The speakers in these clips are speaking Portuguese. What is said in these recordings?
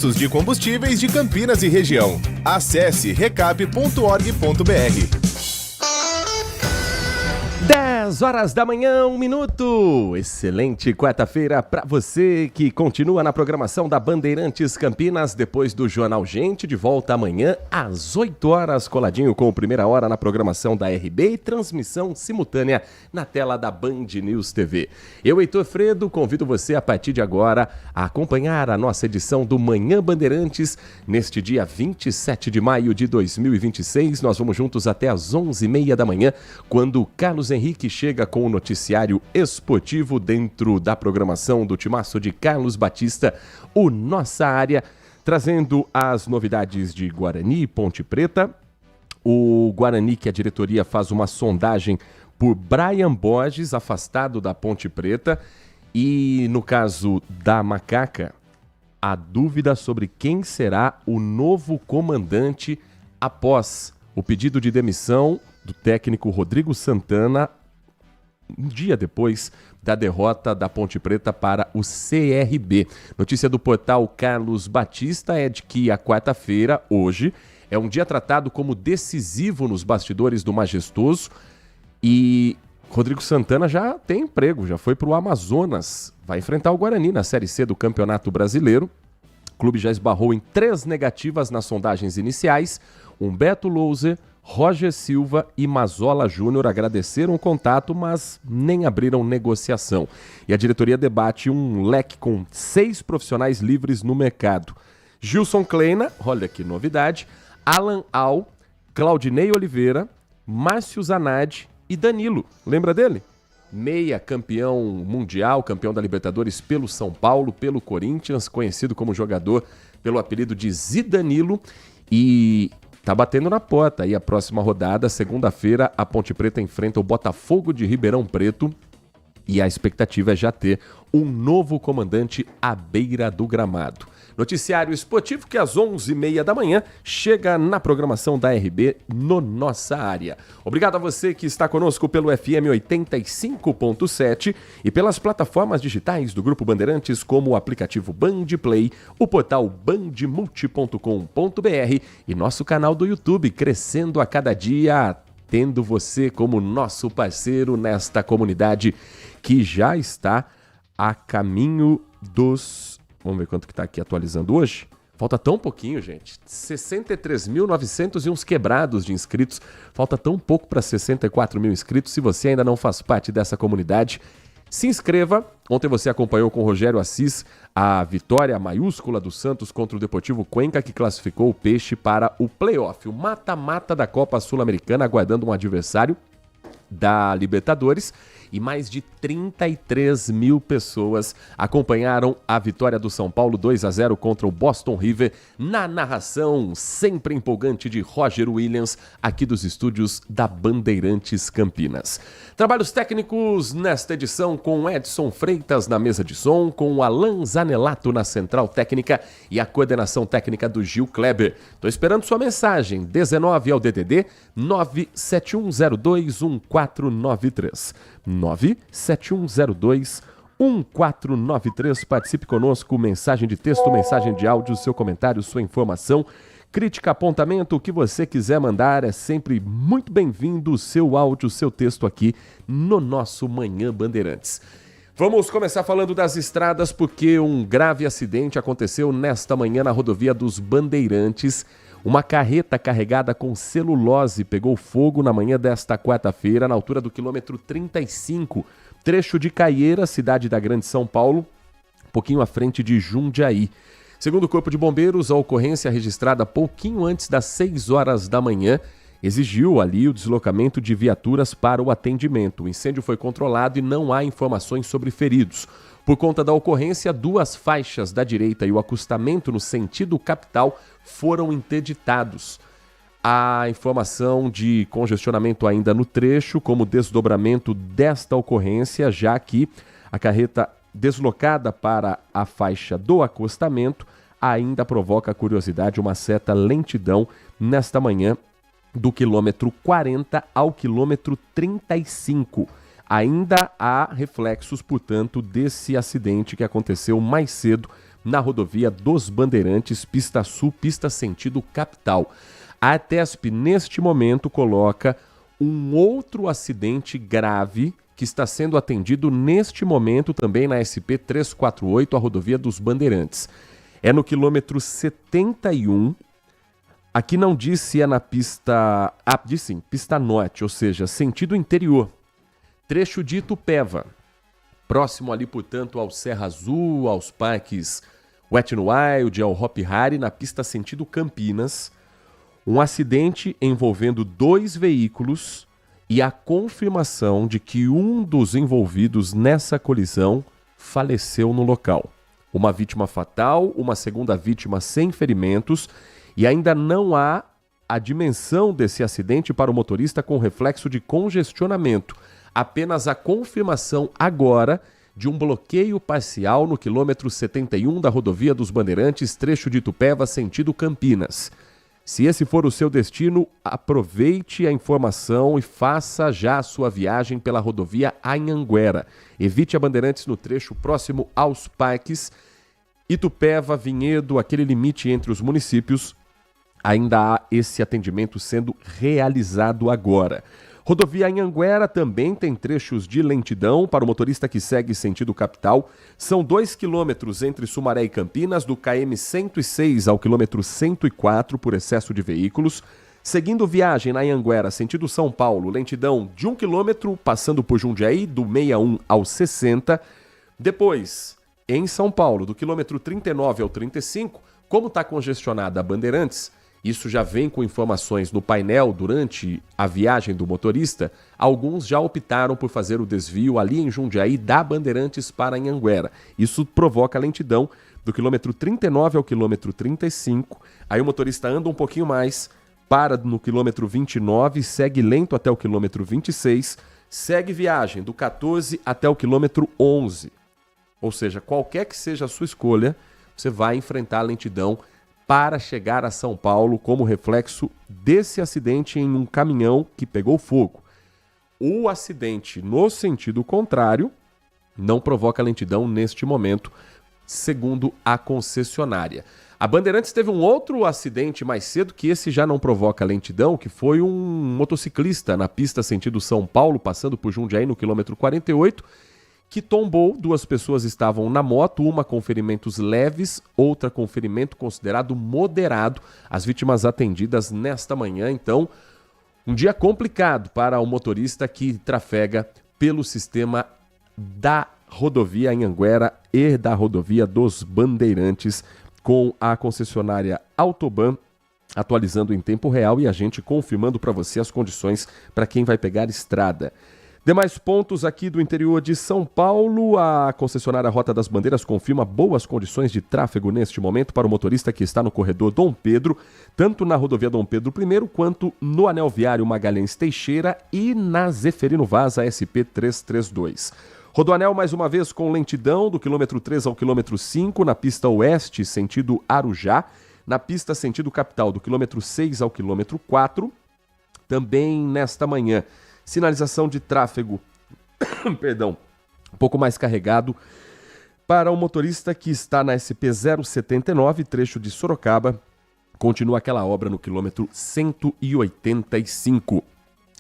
De combustíveis de Campinas e região. Acesse recap.org.br. 10 horas da manhã, 1 minuto. Excelente quarta-feira para você que continua na programação da Bandeirantes Campinas depois do Jornal Gente, de volta amanhã às 8 horas, coladinho com a primeira hora na programação da RB e transmissão simultânea na tela da Band News TV. Eu, Heitor Fredo, convido você a partir de agora a acompanhar a nossa edição do Manhã Bandeirantes neste dia 27 de maio de 2026. Nós vamos juntos até às 11h30 da manhã, quando Carlos Henrique chega com o noticiário esportivo dentro da programação do timaço de Carlos Batista, o Nossa Área, trazendo as novidades de Guarani e Ponte Preta. O Guarani, que a diretoria faz uma sondagem por Brian Borges, afastado da Ponte Preta. E no caso da Macaca, a dúvida sobre quem será o novo comandante após o pedido de demissão do técnico Rodrigo Santana, um dia depois da derrota da Ponte Preta para o CRB. Notícia do portal Carlos Batista é de que a quarta-feira, hoje, é um dia tratado como decisivo nos bastidores do Majestoso e Rodrigo Santana já tem emprego, já foi para o Amazonas, vai enfrentar o Guarani na Série C do Campeonato Brasileiro. O clube já esbarrou em 3 negativas nas sondagens iniciais. Humberto Louser, Roger Silva e Mazola Júnior agradeceram o contato, mas nem abriram negociação. E a diretoria debate um leque com 6 profissionais livres no mercado. Gilson Kleina, olha que novidade, Alan Al, Claudinei Oliveira, Márcio Zanardi e Danilo. Lembra dele? Meia, campeão mundial, campeão da Libertadores pelo São Paulo, pelo Corinthians, conhecido como jogador pelo apelido de Zidanilo, e tá batendo na porta. Aí a próxima rodada, segunda-feira, a Ponte Preta enfrenta o Botafogo de Ribeirão Preto e a expectativa é já ter um novo comandante à beira do gramado. Noticiário esportivo que às 11h30 da manhã chega na programação da RB no Nossa Área. Obrigado a você que está conosco pelo FM 85.7 e pelas plataformas digitais do Grupo Bandeirantes, como o aplicativo Band Play, o portal bandmulti.com.br e nosso canal do YouTube, crescendo a cada dia, tendo você como nosso parceiro nesta comunidade que já está a caminho dos... Vamos ver quanto que está aqui atualizando hoje. Falta tão pouquinho, gente. 63.900 e uns quebrados de inscritos. Falta tão pouco para 64 mil inscritos. Se você ainda não faz parte dessa comunidade, se inscreva. Ontem você acompanhou com o Rogério Assis a vitória maiúscula do Santos contra o Deportivo Cuenca, que classificou o Peixe para o play-off, o mata-mata da Copa Sul-Americana, aguardando um adversário da Libertadores. E mais de 33 mil pessoas acompanharam a vitória do São Paulo 2-0 contra o Boston River na narração sempre empolgante de Roger Williams, aqui dos estúdios da Bandeirantes Campinas. Trabalhos técnicos nesta edição com Edson Freitas na mesa de som, com Alan Zanelato na central técnica e a coordenação técnica do Gil Kleber. Tô esperando sua mensagem, 19 ao DDD 971021493. 971021493. Participe conosco, mensagem de texto, mensagem de áudio, seu comentário, sua informação, crítica, apontamento, o que você quiser mandar é sempre muito bem-vindo, seu áudio, seu texto aqui no nosso Manhã Bandeirantes. Vamos começar falando das estradas porque um grave acidente aconteceu nesta manhã na rodovia dos Bandeirantes. Uma carreta carregada com celulose pegou fogo na manhã desta quarta-feira, na altura do quilômetro 35, trecho de Caieira, cidade da Grande São Paulo, um pouquinho à frente de Jundiaí. Segundo o Corpo de Bombeiros, a ocorrência registrada pouquinho antes das 6 horas da manhã exigiu ali o deslocamento de viaturas para o atendimento. O incêndio foi controlado e não há informações sobre feridos. Por conta da ocorrência, 2 faixas da direita e o acostamento no sentido capital foram interditados. Há informação de congestionamento ainda no trecho, como desdobramento desta ocorrência, já que a carreta deslocada para a faixa do acostamento ainda provoca curiosidade, uma certa lentidão nesta manhã do quilômetro 40 ao quilômetro 35. Ainda há reflexos, portanto, desse acidente que aconteceu mais cedo na rodovia dos Bandeirantes, pista sul, pista sentido capital. A ATESP, neste momento, coloca um outro acidente grave que está sendo atendido neste momento também na SP 348, a rodovia dos Bandeirantes. É no quilômetro 71. Aqui não diz se é na pista... diz sim, pista norte, ou seja, sentido interior. Trecho de Itupeva. Próximo ali, portanto, ao Serra Azul, aos parques Wet n Wild, ao Hop Hari, na pista sentido Campinas. Um acidente envolvendo 2 veículos e a confirmação de que um dos envolvidos nessa colisão faleceu no local. Uma vítima fatal, uma segunda vítima sem ferimentos, e ainda não há a dimensão desse acidente para o motorista com reflexo de congestionamento. Apenas a confirmação agora de um bloqueio parcial no quilômetro 71 da rodovia dos Bandeirantes, trecho de Itupeva, sentido Campinas. Se esse for o seu destino, aproveite a informação e faça já a sua viagem pela rodovia Anhanguera. Evite a Bandeirantes no trecho próximo aos parques. Itupeva, Vinhedo, aquele limite entre os municípios, ainda há esse atendimento sendo realizado agora. Rodovia Anhanguera também tem trechos de lentidão para o motorista que segue sentido capital. São 2 quilômetros entre Sumaré e Campinas, do KM 106 ao quilômetro 104 por excesso de veículos. Seguindo viagem na Anhanguera, sentido São Paulo, lentidão de 1 quilômetro, passando por Jundiaí, do 61 ao 60. Depois, em São Paulo, do quilômetro 39 ao 35, como está congestionada a Bandeirantes, isso já vem com informações no painel durante a viagem do motorista, alguns já optaram por fazer o desvio ali em Jundiaí da Bandeirantes para Anhanguera. Isso provoca lentidão do quilômetro 39 ao quilômetro 35, aí o motorista anda um pouquinho mais, para no quilômetro 29, segue lento até o quilômetro 26, segue viagem do 14 até o quilômetro 11. Ou seja, qualquer que seja a sua escolha, você vai enfrentar a lentidão para chegar a São Paulo como reflexo desse acidente em um caminhão que pegou fogo. O acidente no sentido contrário não provoca lentidão neste momento, segundo a concessionária. A Bandeirantes teve um outro acidente mais cedo que esse já não provoca lentidão, que foi um motociclista na pista sentido São Paulo, passando por Jundiaí no quilômetro 48, que tombou. 2 pessoas estavam na moto, uma com ferimentos leves, outra com ferimento considerado moderado. As vítimas atendidas nesta manhã, então, um dia complicado para o motorista que trafega pelo sistema da rodovia Anhanguera e da rodovia dos Bandeirantes, com a concessionária Autoban atualizando em tempo real e a gente confirmando para você as condições para quem vai pegar estrada. Demais pontos aqui do interior de São Paulo, a concessionária Rota das Bandeiras confirma boas condições de tráfego neste momento para o motorista que está no corredor Dom Pedro, tanto na rodovia Dom Pedro I quanto no anel viário Magalhães Teixeira e na Zeferino Vaz, a SP 332. Rodoanel mais uma vez com lentidão do quilômetro 3 ao quilômetro 5 na pista oeste, sentido Arujá, na pista sentido capital do quilômetro 6 ao quilômetro 4, também nesta manhã. Sinalização de tráfego, perdão, um pouco mais carregado para o motorista que está na SP 079, trecho de Sorocaba. Continua aquela obra no quilômetro 185.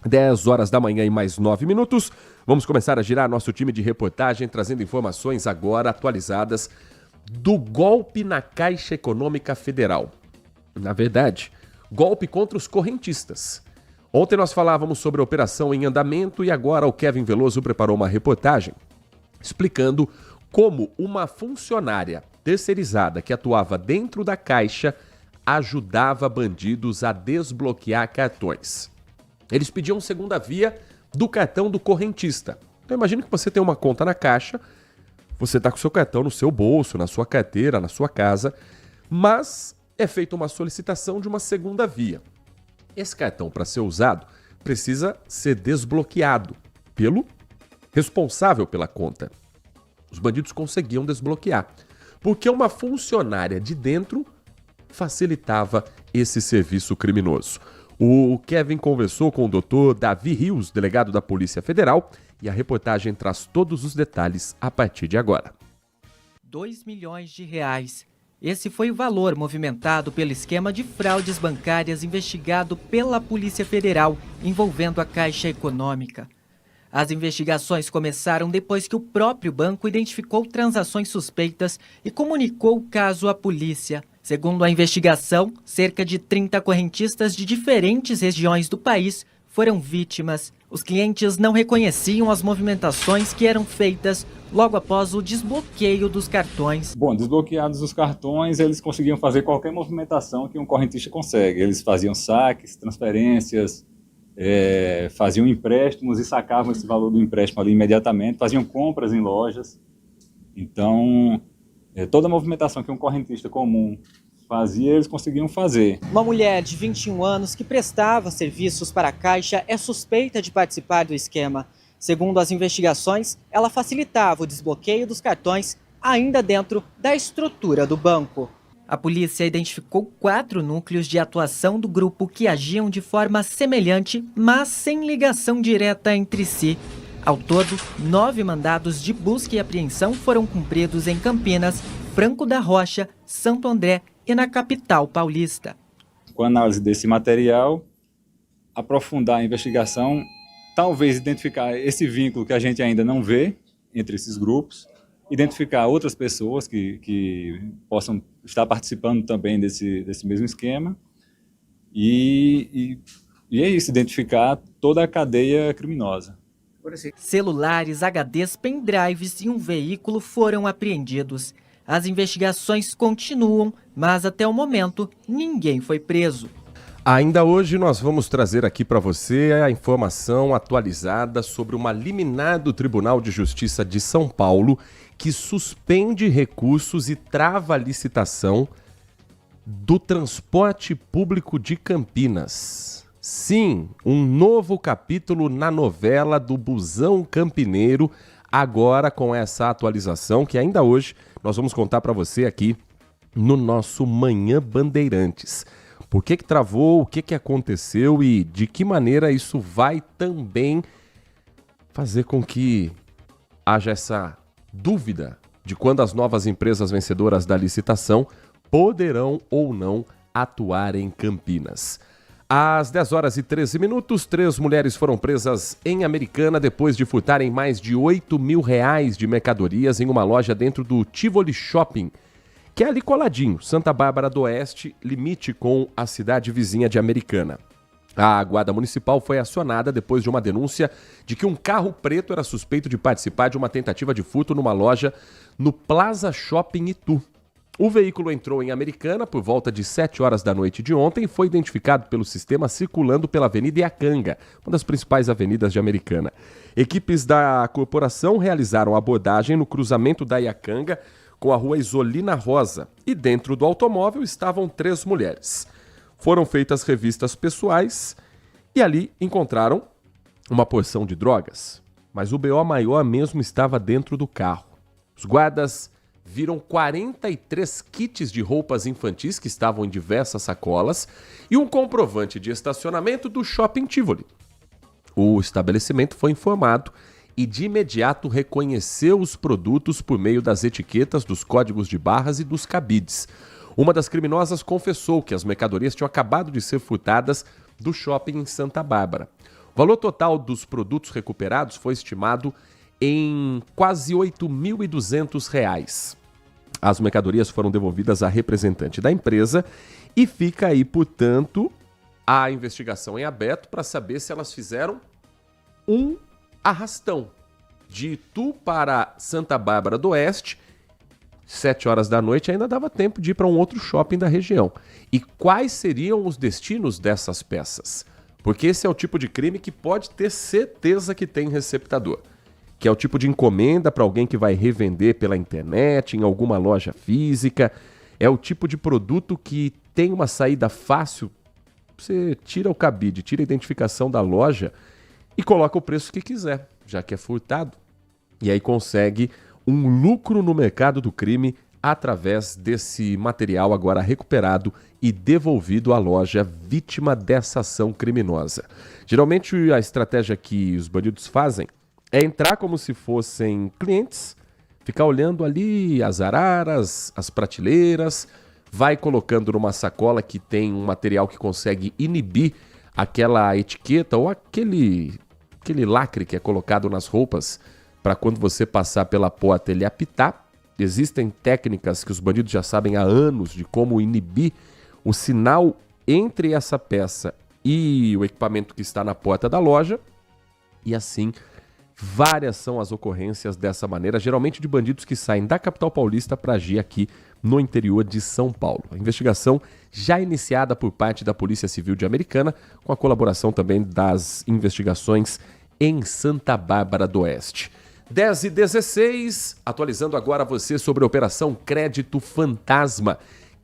10 horas da manhã e mais 9 minutos. Vamos começar a girar nosso time de reportagem, trazendo informações agora atualizadas do golpe na Caixa Econômica Federal. Na verdade, golpe contra os correntistas. Ontem nós falávamos sobre a operação em andamento e agora o Kevin Veloso preparou uma reportagem explicando como uma funcionária terceirizada que atuava dentro da Caixa ajudava bandidos a desbloquear cartões. Eles pediam segunda via do cartão do correntista. Então imagine que você tem uma conta na Caixa, você está com o seu cartão no seu bolso, na sua carteira, na sua casa, mas é feita uma solicitação de uma segunda via. Esse cartão, para ser usado, precisa ser desbloqueado pelo responsável pela conta. Os bandidos conseguiam desbloquear, porque uma funcionária de dentro facilitava esse serviço criminoso. O Kevin conversou com o Dr. Davi Rios, delegado da Polícia Federal, e a reportagem traz todos os detalhes a partir de agora. 2 milhões de reais. Esse foi o valor movimentado pelo esquema de fraudes bancárias investigado pela Polícia Federal, envolvendo a Caixa Econômica. As investigações começaram depois que o próprio banco identificou transações suspeitas e comunicou o caso à polícia. Segundo a investigação, cerca de 30 correntistas de diferentes regiões do país foram vítimas. Os clientes não reconheciam as movimentações que eram feitas logo após o desbloqueio dos cartões. Bom, desbloqueados os cartões, eles conseguiam fazer qualquer movimentação que um correntista consegue. Eles faziam saques, transferências, faziam empréstimos e sacavam esse valor do empréstimo ali imediatamente, faziam compras em lojas. Então, toda a movimentação que um correntista comum fazia, eles conseguiam fazer. Uma mulher de 21 anos que prestava serviços para a Caixa é suspeita de participar do esquema. Segundo as investigações, ela facilitava o desbloqueio dos cartões ainda dentro da estrutura do banco. A polícia identificou 4 núcleos de atuação do grupo que agiam de forma semelhante, mas sem ligação direta entre si. Ao todo, 9 mandados de busca e apreensão foram cumpridos em Campinas, Franco da Rocha, Santo André e na capital paulista. Com a análise desse material, aprofundar a investigação, talvez identificar esse vínculo que a gente ainda não vê entre esses grupos, identificar outras pessoas que possam estar participando também desse mesmo esquema e é isso, identificar toda a cadeia criminosa. Celulares, HDs, pendrives e um veículo foram apreendidos. As investigações continuam, mas até o momento ninguém foi preso. Ainda hoje nós vamos trazer aqui para você a informação atualizada sobre uma liminar do Tribunal de Justiça de São Paulo que suspende recursos e trava a licitação do transporte público de Campinas. Sim, um novo capítulo na novela do Busão Campineiro, agora com essa atualização que ainda hoje nós vamos contar para você aqui no nosso Manhã Bandeirantes. Por que travou, o que aconteceu e de que maneira isso vai também fazer com que haja essa dúvida de quando as novas empresas vencedoras da licitação poderão ou não atuar em Campinas. Às 10 horas e 13 minutos, 3 mulheres foram presas em Americana depois de furtarem mais de R$8 mil de mercadorias em uma loja dentro do Tivoli Shopping, que é ali coladinho, Santa Bárbara do Oeste, limite com a cidade vizinha de Americana. A Guarda Municipal foi acionada depois de uma denúncia de que um carro preto era suspeito de participar de uma tentativa de furto numa loja no Plaza Shopping Itu. O veículo entrou em Americana por volta de 7 horas da noite de ontem e foi identificado pelo sistema circulando pela Avenida Iacanga, uma das principais avenidas de Americana. Equipes da corporação realizaram a abordagem no cruzamento da Iacanga com a rua Isolina Rosa, e dentro do automóvel estavam 3 mulheres. Foram feitas revistas pessoais e ali encontraram uma porção de drogas, mas o BO maior mesmo estava dentro do carro. Os guardas viram 43 kits de roupas infantis que estavam em diversas sacolas e um comprovante de estacionamento do Shopping Tivoli. O estabelecimento foi informado e de imediato reconheceu os produtos por meio das etiquetas, dos códigos de barras e dos cabides. Uma das criminosas confessou que as mercadorias tinham acabado de ser furtadas do shopping em Santa Bárbara. O valor total dos produtos recuperados foi estimado em quase R$8.200. As mercadorias foram devolvidas à representante da empresa e fica aí, portanto, a investigação em aberto para saber se elas fizeram um arrastão de Itu para Santa Bárbara do Oeste. 7 horas da noite ainda dava tempo de ir para um outro shopping da região. E quais seriam os destinos dessas peças? Porque esse é o tipo de crime que pode ter certeza que tem receptador, que é o tipo de encomenda para alguém que vai revender pela internet, em alguma loja física. É o tipo de produto que tem uma saída fácil. Você tira o cabide, tira a identificação da loja e coloca o preço que quiser, já que é furtado. E aí consegue um lucro no mercado do crime através desse material agora recuperado e devolvido à loja vítima dessa ação criminosa. Geralmente a estratégia que os bandidos fazem é entrar como se fossem clientes, ficar olhando ali as araras, as prateleiras, vai colocando numa sacola que tem um material que consegue inibir aquela etiqueta ou aquele lacre que é colocado nas roupas para quando você passar pela porta ele apitar. Existem técnicas que os bandidos já sabem há anos de como inibir o sinal entre essa peça e o equipamento que está na porta da loja. E assim, várias são as ocorrências dessa maneira, geralmente de bandidos que saem da capital paulista para agir aqui no interior de São Paulo. A investigação já iniciada por parte da Polícia Civil de Americana, com a colaboração também das investigações em Santa Bárbara do Oeste. 10h16, atualizando agora você sobre a Operação Crédito Fantasma,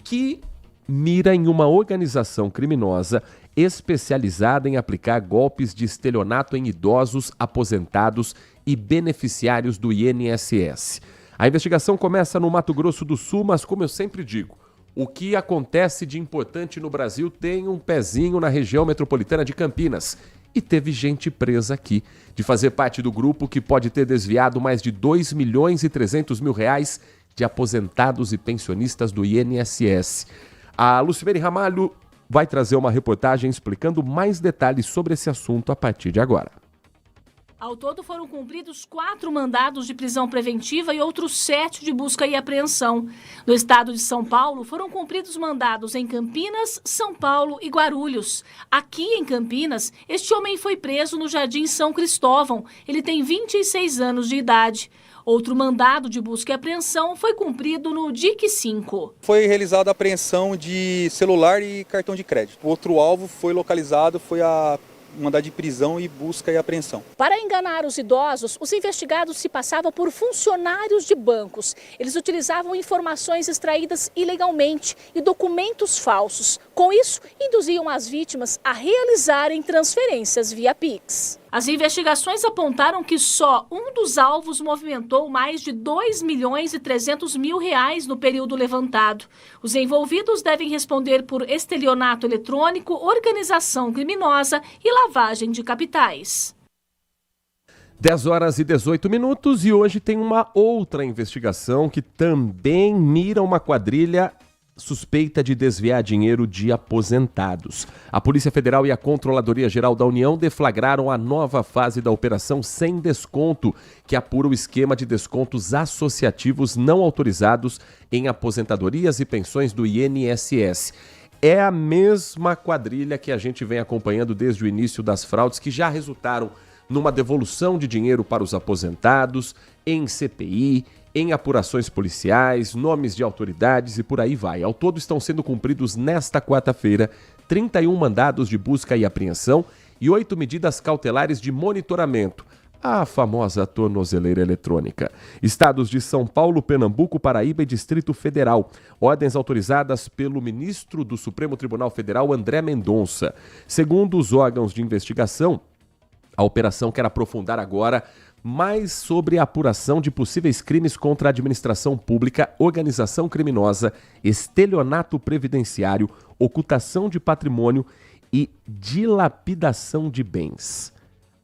que mira em uma organização criminosa especializada em aplicar golpes de estelionato em idosos, aposentados e beneficiários do INSS. A investigação começa no Mato Grosso do Sul, mas como eu sempre digo, o que acontece de importante no Brasil tem um pezinho na região metropolitana de Campinas. E teve gente presa aqui, de fazer parte do grupo que pode ter desviado mais de 2.300.000 reais de aposentados e pensionistas do INSS. A Lucimere Ramalho vai trazer uma reportagem explicando mais detalhes sobre esse assunto a partir de agora. Ao todo foram cumpridos 4 mandados de prisão preventiva e outros 7 de busca e apreensão. No estado de São Paulo, foram cumpridos mandados em Campinas, São Paulo e Guarulhos. Aqui em Campinas, este homem foi preso no Jardim São Cristóvão. Ele tem 26 anos de idade. Outro mandado de busca e apreensão foi cumprido no DIC 5. Foi realizada a apreensão de celular e cartão de crédito. O outro alvo foi localizado, foi a mandado de prisão e busca e apreensão. Para enganar os idosos, os investigados se passavam por funcionários de bancos. Eles utilizavam informações extraídas ilegalmente e documentos falsos. Com isso, induziam as vítimas a realizarem transferências via Pix. As investigações apontaram que só um dos alvos movimentou mais de 2.300.000 reais no período levantado. Os envolvidos devem responder por estelionato eletrônico, organização criminosa e lavagem de capitais. 10h18 e hoje tem uma outra investigação que também mira uma quadrilha suspeita de desviar dinheiro de aposentados. A Polícia Federal e a Controladoria Geral da União deflagraram a nova fase da Operação Sem Desconto, que apura o esquema de descontos associativos não autorizados em aposentadorias e pensões do INSS. É a mesma quadrilha que a gente vem acompanhando desde o início das fraudes, que já resultaram numa devolução de dinheiro para os aposentados, em CPI, em apurações policiais, nomes de autoridades e por aí vai. Ao todo estão sendo cumpridos nesta quarta-feira 31 mandados de busca e apreensão e 8 medidas cautelares de monitoramento, a famosa tornozeleira eletrônica. Estados de São Paulo, Pernambuco, Paraíba e Distrito Federal. Ordens autorizadas pelo ministro do Supremo Tribunal Federal, André Mendonça. Segundo os órgãos de investigação, a operação quer aprofundar agora mais sobre a apuração de possíveis crimes contra a administração pública, organização criminosa, estelionato previdenciário, ocultação de patrimônio e dilapidação de bens.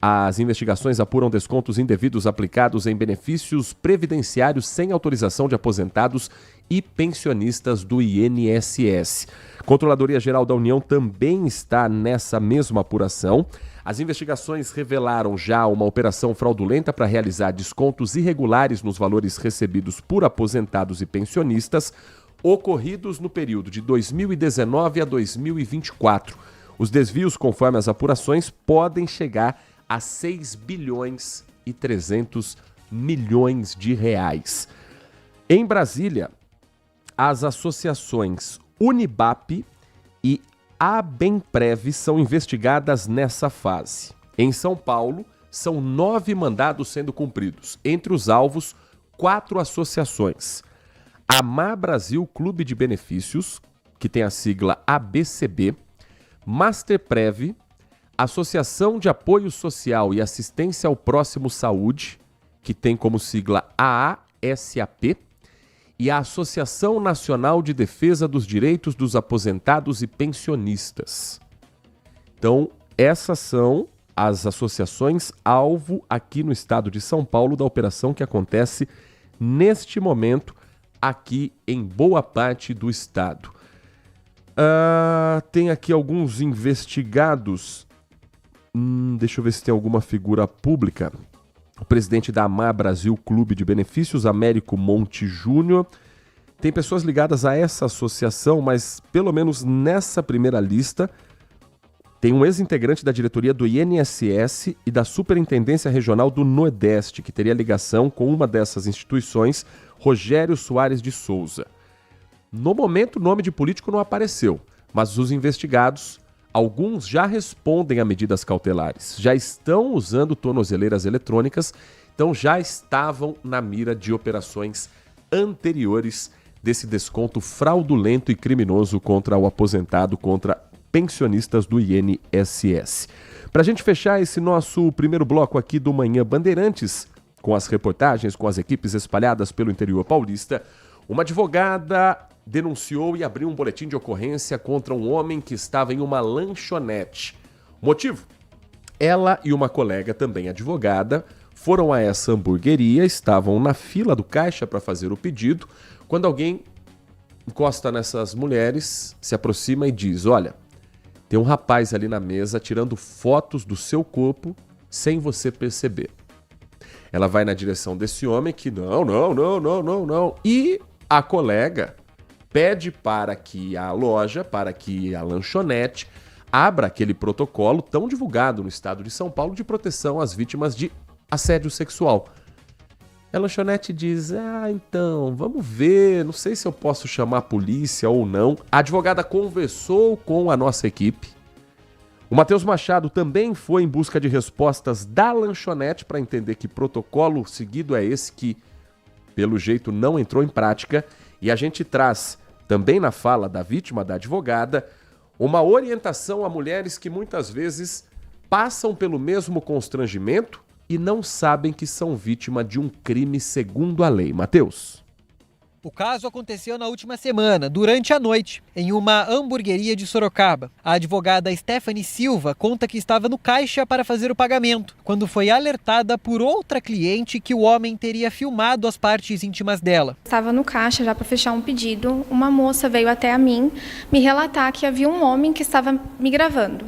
As investigações apuram descontos indevidos aplicados em benefícios previdenciários sem autorização de aposentados e pensionistas do INSS. Controladoria Geral da União também está nessa mesma apuração. As investigações revelaram já uma operação fraudulenta para realizar descontos irregulares nos valores recebidos por aposentados e pensionistas, ocorridos no período de 2019 a 2024. Os desvios, conforme as apurações, podem chegar a 6 bilhões e 300 milhões de reais. Em Brasília, as associações Unibap e a Bemprev são investigadas nessa fase. Em São Paulo, são 9 mandados sendo cumpridos. Entre os alvos, 4 associações. A Mar Brasil Clube de Benefícios, que tem a sigla ABCB, Masterprev, Associação de Apoio Social e Assistência ao Próximo Saúde, que tem como sigla AASAP, e a Associação Nacional de Defesa dos Direitos dos Aposentados e Pensionistas. Então, essas são as associações alvo aqui no estado de São Paulo da operação que acontece neste momento aqui em boa parte do estado. Tem aqui alguns investigados. Deixa eu ver se tem alguma figura pública. O presidente da AMAR Brasil Clube de Benefícios, Américo Monte Júnior. Tem pessoas ligadas a essa associação, mas pelo menos nessa primeira lista tem um ex-integrante da diretoria do INSS e da Superintendência Regional do Nordeste, que teria ligação com uma dessas instituições, Rogério Soares de Souza. No momento, o nome de político não apareceu, mas os investigados, alguns já respondem a medidas cautelares, já estão usando tornozeleiras eletrônicas, então já estavam na mira de operações anteriores desse desconto fraudulento e criminoso contra o aposentado, contra pensionistas do INSS. Para a gente fechar esse nosso primeiro bloco aqui do Manhã Bandeirantes, com as reportagens, com as equipes espalhadas pelo interior paulista, uma advogada denunciou e abriu um boletim de ocorrência contra um homem que estava em uma lanchonete. Motivo? Ela e uma colega, também advogada, foram a essa hamburgueria, estavam na fila do caixa para fazer o pedido, quando alguém encosta nessas mulheres, se aproxima e diz: olha, tem um rapaz ali na mesa tirando fotos do seu corpo sem você perceber. Ela vai na direção desse homem que não. E a colega pede para que a loja, para que a lanchonete abra aquele protocolo tão divulgado no estado de São Paulo de proteção às vítimas de assédio sexual. A lanchonete diz: então, vamos ver, não sei se eu posso chamar a polícia ou não. A advogada conversou com a nossa equipe. O Matheus Machado também foi em busca de respostas da lanchonete para entender que protocolo seguido é esse que, pelo jeito, não entrou em prática. E a gente traz, também na fala da vítima, da advogada, uma orientação a mulheres que muitas vezes passam pelo mesmo constrangimento e não sabem que são vítima de um crime segundo a lei. Matheus. O caso aconteceu na última semana, durante a noite, em uma hamburgueria de Sorocaba. A advogada Stephanie Silva conta que estava no caixa para fazer o pagamento, quando foi alertada por outra cliente que o homem teria filmado as partes íntimas dela. Estava no caixa já para fechar um pedido, uma moça veio até a mim me relatar que havia um homem que estava me gravando.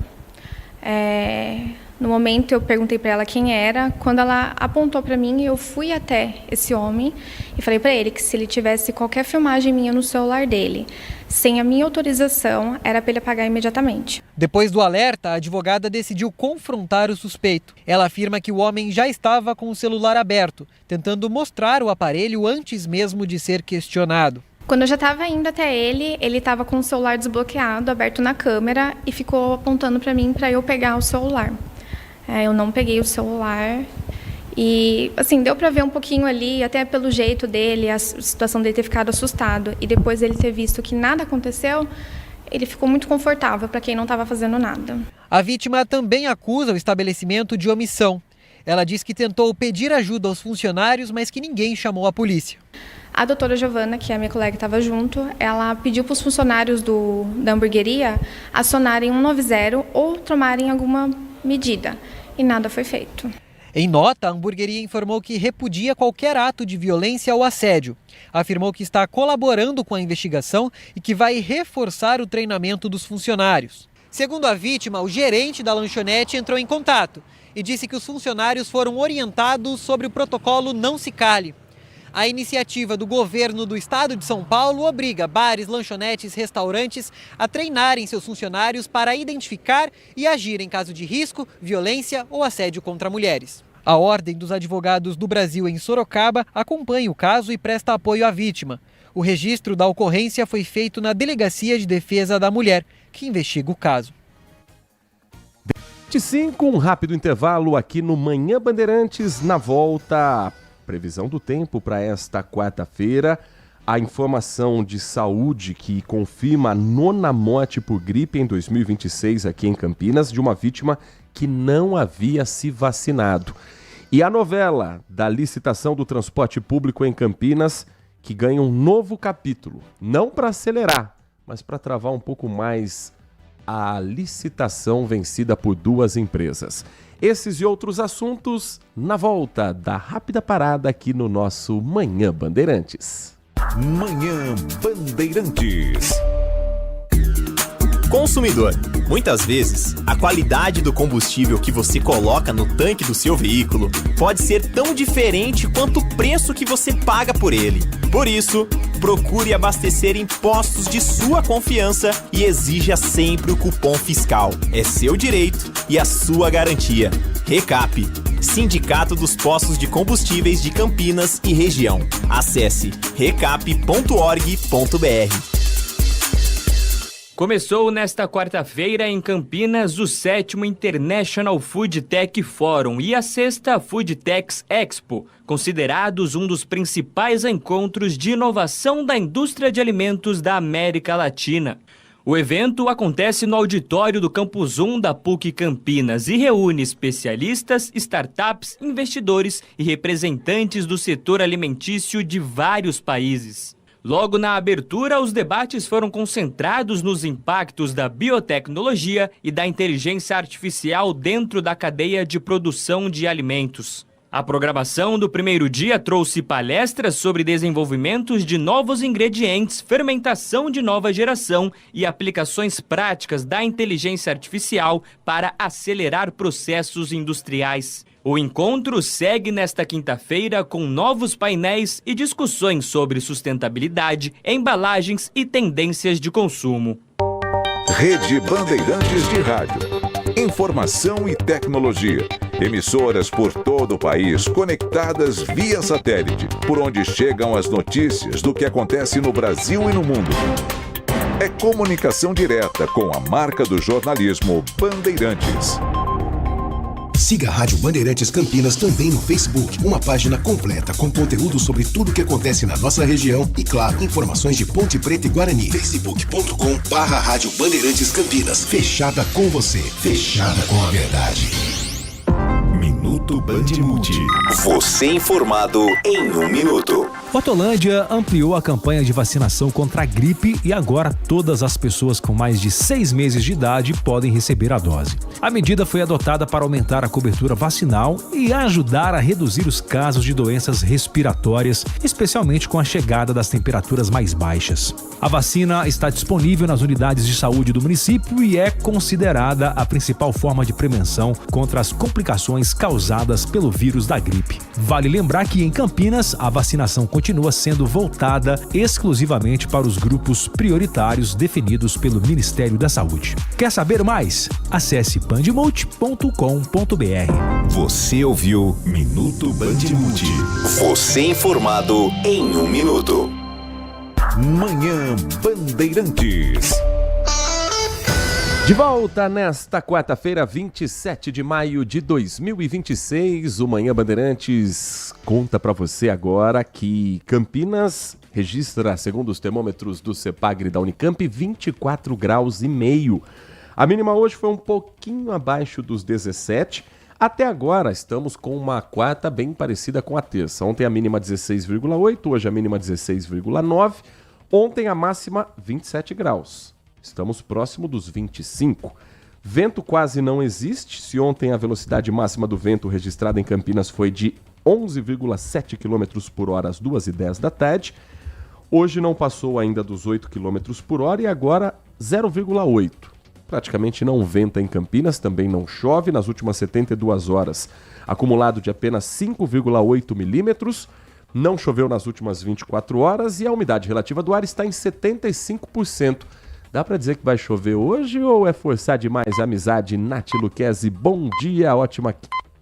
No momento eu perguntei para ela quem era. Quando ela apontou para mim, eu fui até esse homem e falei para ele que se ele tivesse qualquer filmagem minha no celular dele, sem a minha autorização, era para ele pagar imediatamente. Depois do alerta, a advogada decidiu confrontar o suspeito. Ela afirma que o homem já estava com o celular aberto, tentando mostrar o aparelho antes mesmo de ser questionado. Quando eu já estava indo até ele estava com o celular desbloqueado, aberto na câmera, e ficou apontando para mim para eu pegar o celular. Eu não peguei o celular e, assim, deu para ver um pouquinho ali, até pelo jeito dele, a situação dele ter ficado assustado. E depois ele ter visto que nada aconteceu, ele ficou muito confortável para quem não estava fazendo nada. A vítima também acusa o estabelecimento de omissão. Ela diz que tentou pedir ajuda aos funcionários, mas que ninguém chamou a polícia. A doutora Giovana, que é a minha colega que estava junto, ela pediu para os funcionários da hamburgueria acionarem 190 ou tomarem alguma medida, e nada foi feito. Em nota, a hamburgueria informou que repudia qualquer ato de violência ou assédio. Afirmou que está colaborando com a investigação e que vai reforçar o treinamento dos funcionários. Segundo a vítima, o gerente da lanchonete entrou em contato e disse que os funcionários foram orientados sobre o protocolo Não Se Cale. A iniciativa do governo do estado de São Paulo obriga bares, lanchonetes, restaurantes a treinarem seus funcionários para identificar e agir em caso de risco, violência ou assédio contra mulheres. A Ordem dos Advogados do Brasil em Sorocaba acompanha o caso e presta apoio à vítima. O registro da ocorrência foi feito na Delegacia de Defesa da Mulher, que investiga o caso. 25, um rápido intervalo aqui no Manhã Bandeirantes. Na volta, previsão do tempo para esta quarta-feira, a informação de saúde que confirma a 9ª morte por gripe em 2026 aqui em Campinas, de uma vítima que não havia se vacinado. E a novela da licitação do transporte público em Campinas, que ganha um novo capítulo, não para acelerar, mas para travar um pouco mais a licitação vencida por 2 empresas. Esses e outros assuntos na volta da rápida parada aqui no nosso Manhã Bandeirantes. Manhã Bandeirantes. Consumidor, muitas vezes, a qualidade do combustível que você coloca no tanque do seu veículo pode ser tão diferente quanto o preço que você paga por ele. Por isso, procure abastecer em postos de sua confiança e exija sempre o cupom fiscal. É seu direito e a sua garantia. Recap, Sindicato dos Postos de Combustíveis de Campinas e Região. Acesse recap.org.br. Começou nesta quarta-feira em Campinas o 7º International Food Tech Forum e a 6ª Food Techs Expo, considerados um dos principais encontros de inovação da indústria de alimentos da América Latina. O evento acontece no auditório do Campus 1 da PUC Campinas e reúne especialistas, startups, investidores e representantes do setor alimentício de vários países. Logo na abertura, os debates foram concentrados nos impactos da biotecnologia e da inteligência artificial dentro da cadeia de produção de alimentos. A programação do primeiro dia trouxe palestras sobre desenvolvimentos de novos ingredientes, fermentação de nova geração e aplicações práticas da inteligência artificial para acelerar processos industriais. O encontro segue nesta quinta-feira com novos painéis e discussões sobre sustentabilidade, embalagens e tendências de consumo. Rede Bandeirantes de Rádio. Informação e tecnologia. Emissoras por todo o país conectadas via satélite, por onde chegam as notícias do que acontece no Brasil e no mundo. É comunicação direta com a marca do jornalismo Bandeirantes. Siga a Rádio Bandeirantes Campinas também no Facebook. Uma página completa com conteúdo sobre tudo o que acontece na nossa região e, claro, informações de Ponte Preta e Guarani. facebook.com/Rádio Bandeirantes Campinas. Fechada com você. Fechada com a verdade. Minuto Bandimulti. Você informado em 1 minuto. Hortolândia ampliou a campanha de vacinação contra a gripe e agora todas as pessoas com mais de 6 meses de idade podem receber a dose. A medida foi adotada para aumentar a cobertura vacinal e ajudar a reduzir os casos de doenças respiratórias, especialmente com a chegada das temperaturas mais baixas. A vacina está disponível nas unidades de saúde do município e é considerada a principal forma de prevenção contra as complicações causadas pelo vírus da gripe. Vale lembrar que em Campinas a vacinação continua sendo voltada exclusivamente para os grupos prioritários definidos pelo Ministério da Saúde. Quer saber mais? Acesse bandimulti.com.br. Você ouviu Minuto Bandimulti. Você informado em 1 minuto. Manhã Bandeirantes. De volta nesta quarta-feira, 27 de maio de 2026, o Manhã Bandeirantes conta para você agora que Campinas registra, segundo os termômetros do CEPAGRE da Unicamp, 24 graus e meio. A mínima hoje foi um pouquinho abaixo dos 17. Até agora estamos com uma quarta bem parecida com a terça. Ontem a mínima 16,8, hoje a mínima 16,9. Ontem a máxima 27 graus. Estamos próximo dos 25. Vento quase não existe. Se ontem a velocidade máxima do vento registrada em Campinas foi de 11,7 km por hora às 2h10 da tarde, hoje não passou ainda dos 8 km por hora e agora 0,8. Praticamente não venta em Campinas, também não chove. Nas últimas 72 horas, acumulado de apenas 5,8 milímetros. Não choveu nas últimas 24 horas e a umidade relativa do ar está em 75%. Dá pra dizer que vai chover hoje ou é forçar demais a amizade? Nath Luquezzi, bom dia, ótima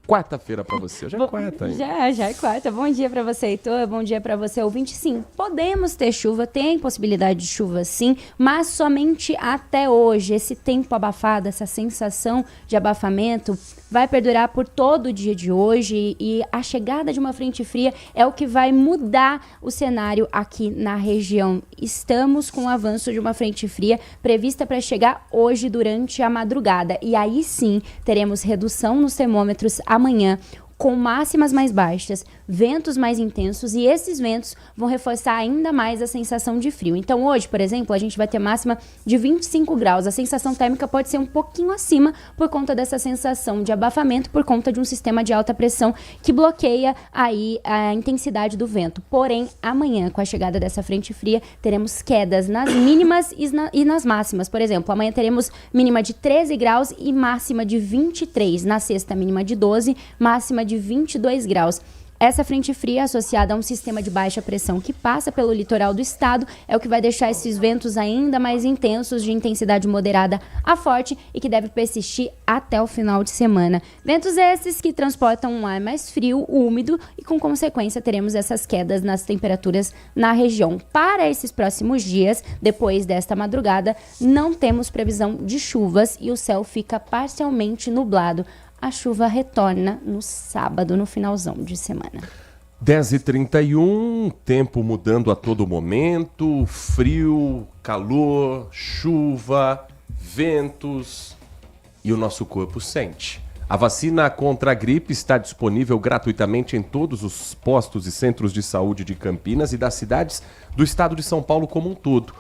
quarta-feira pra você. Já é quarta, hein? Já é quarta. Bom dia pra você, Heitor. Bom dia pra você, ouvinte. Sim, podemos ter chuva, tem possibilidade de chuva sim, mas somente até hoje. Esse tempo abafado, essa sensação de abafamento vai perdurar por todo o dia de hoje e a chegada de uma frente fria é o que vai mudar o cenário aqui na região. Estamos com o avanço de uma frente fria prevista para chegar hoje durante a madrugada e aí sim teremos redução nos termômetros amanhã, com máximas mais baixas, ventos mais intensos, e esses ventos vão reforçar ainda mais a sensação de frio. Então hoje, por exemplo, a gente vai ter máxima de 25 graus. A sensação térmica pode ser um pouquinho acima por conta dessa sensação de abafamento, por conta de um sistema de alta pressão que bloqueia aí a intensidade do vento. Porém, amanhã, com a chegada dessa frente fria, teremos quedas nas mínimas e nas máximas. Por exemplo, amanhã teremos mínima de 13 graus e máxima de 23. Na sexta, mínima de 12, máxima de 22 graus. Essa frente fria, associada a um sistema de baixa pressão que passa pelo litoral do estado, é o que vai deixar esses ventos ainda mais intensos, de intensidade moderada a forte, e que deve persistir até o final de semana. Ventos esses que transportam um ar mais frio, úmido, e com consequência teremos essas quedas nas temperaturas na região. Para esses próximos dias, depois desta madrugada, não temos previsão de chuvas e o céu fica parcialmente nublado. A chuva retorna no sábado, no finalzão de semana. 10h31, tempo mudando a todo momento, frio, calor, chuva, ventos, e o nosso corpo sente. A vacina contra a gripe está disponível gratuitamente em todos os postos e centros de saúde de Campinas e das cidades do estado de São Paulo como um todo.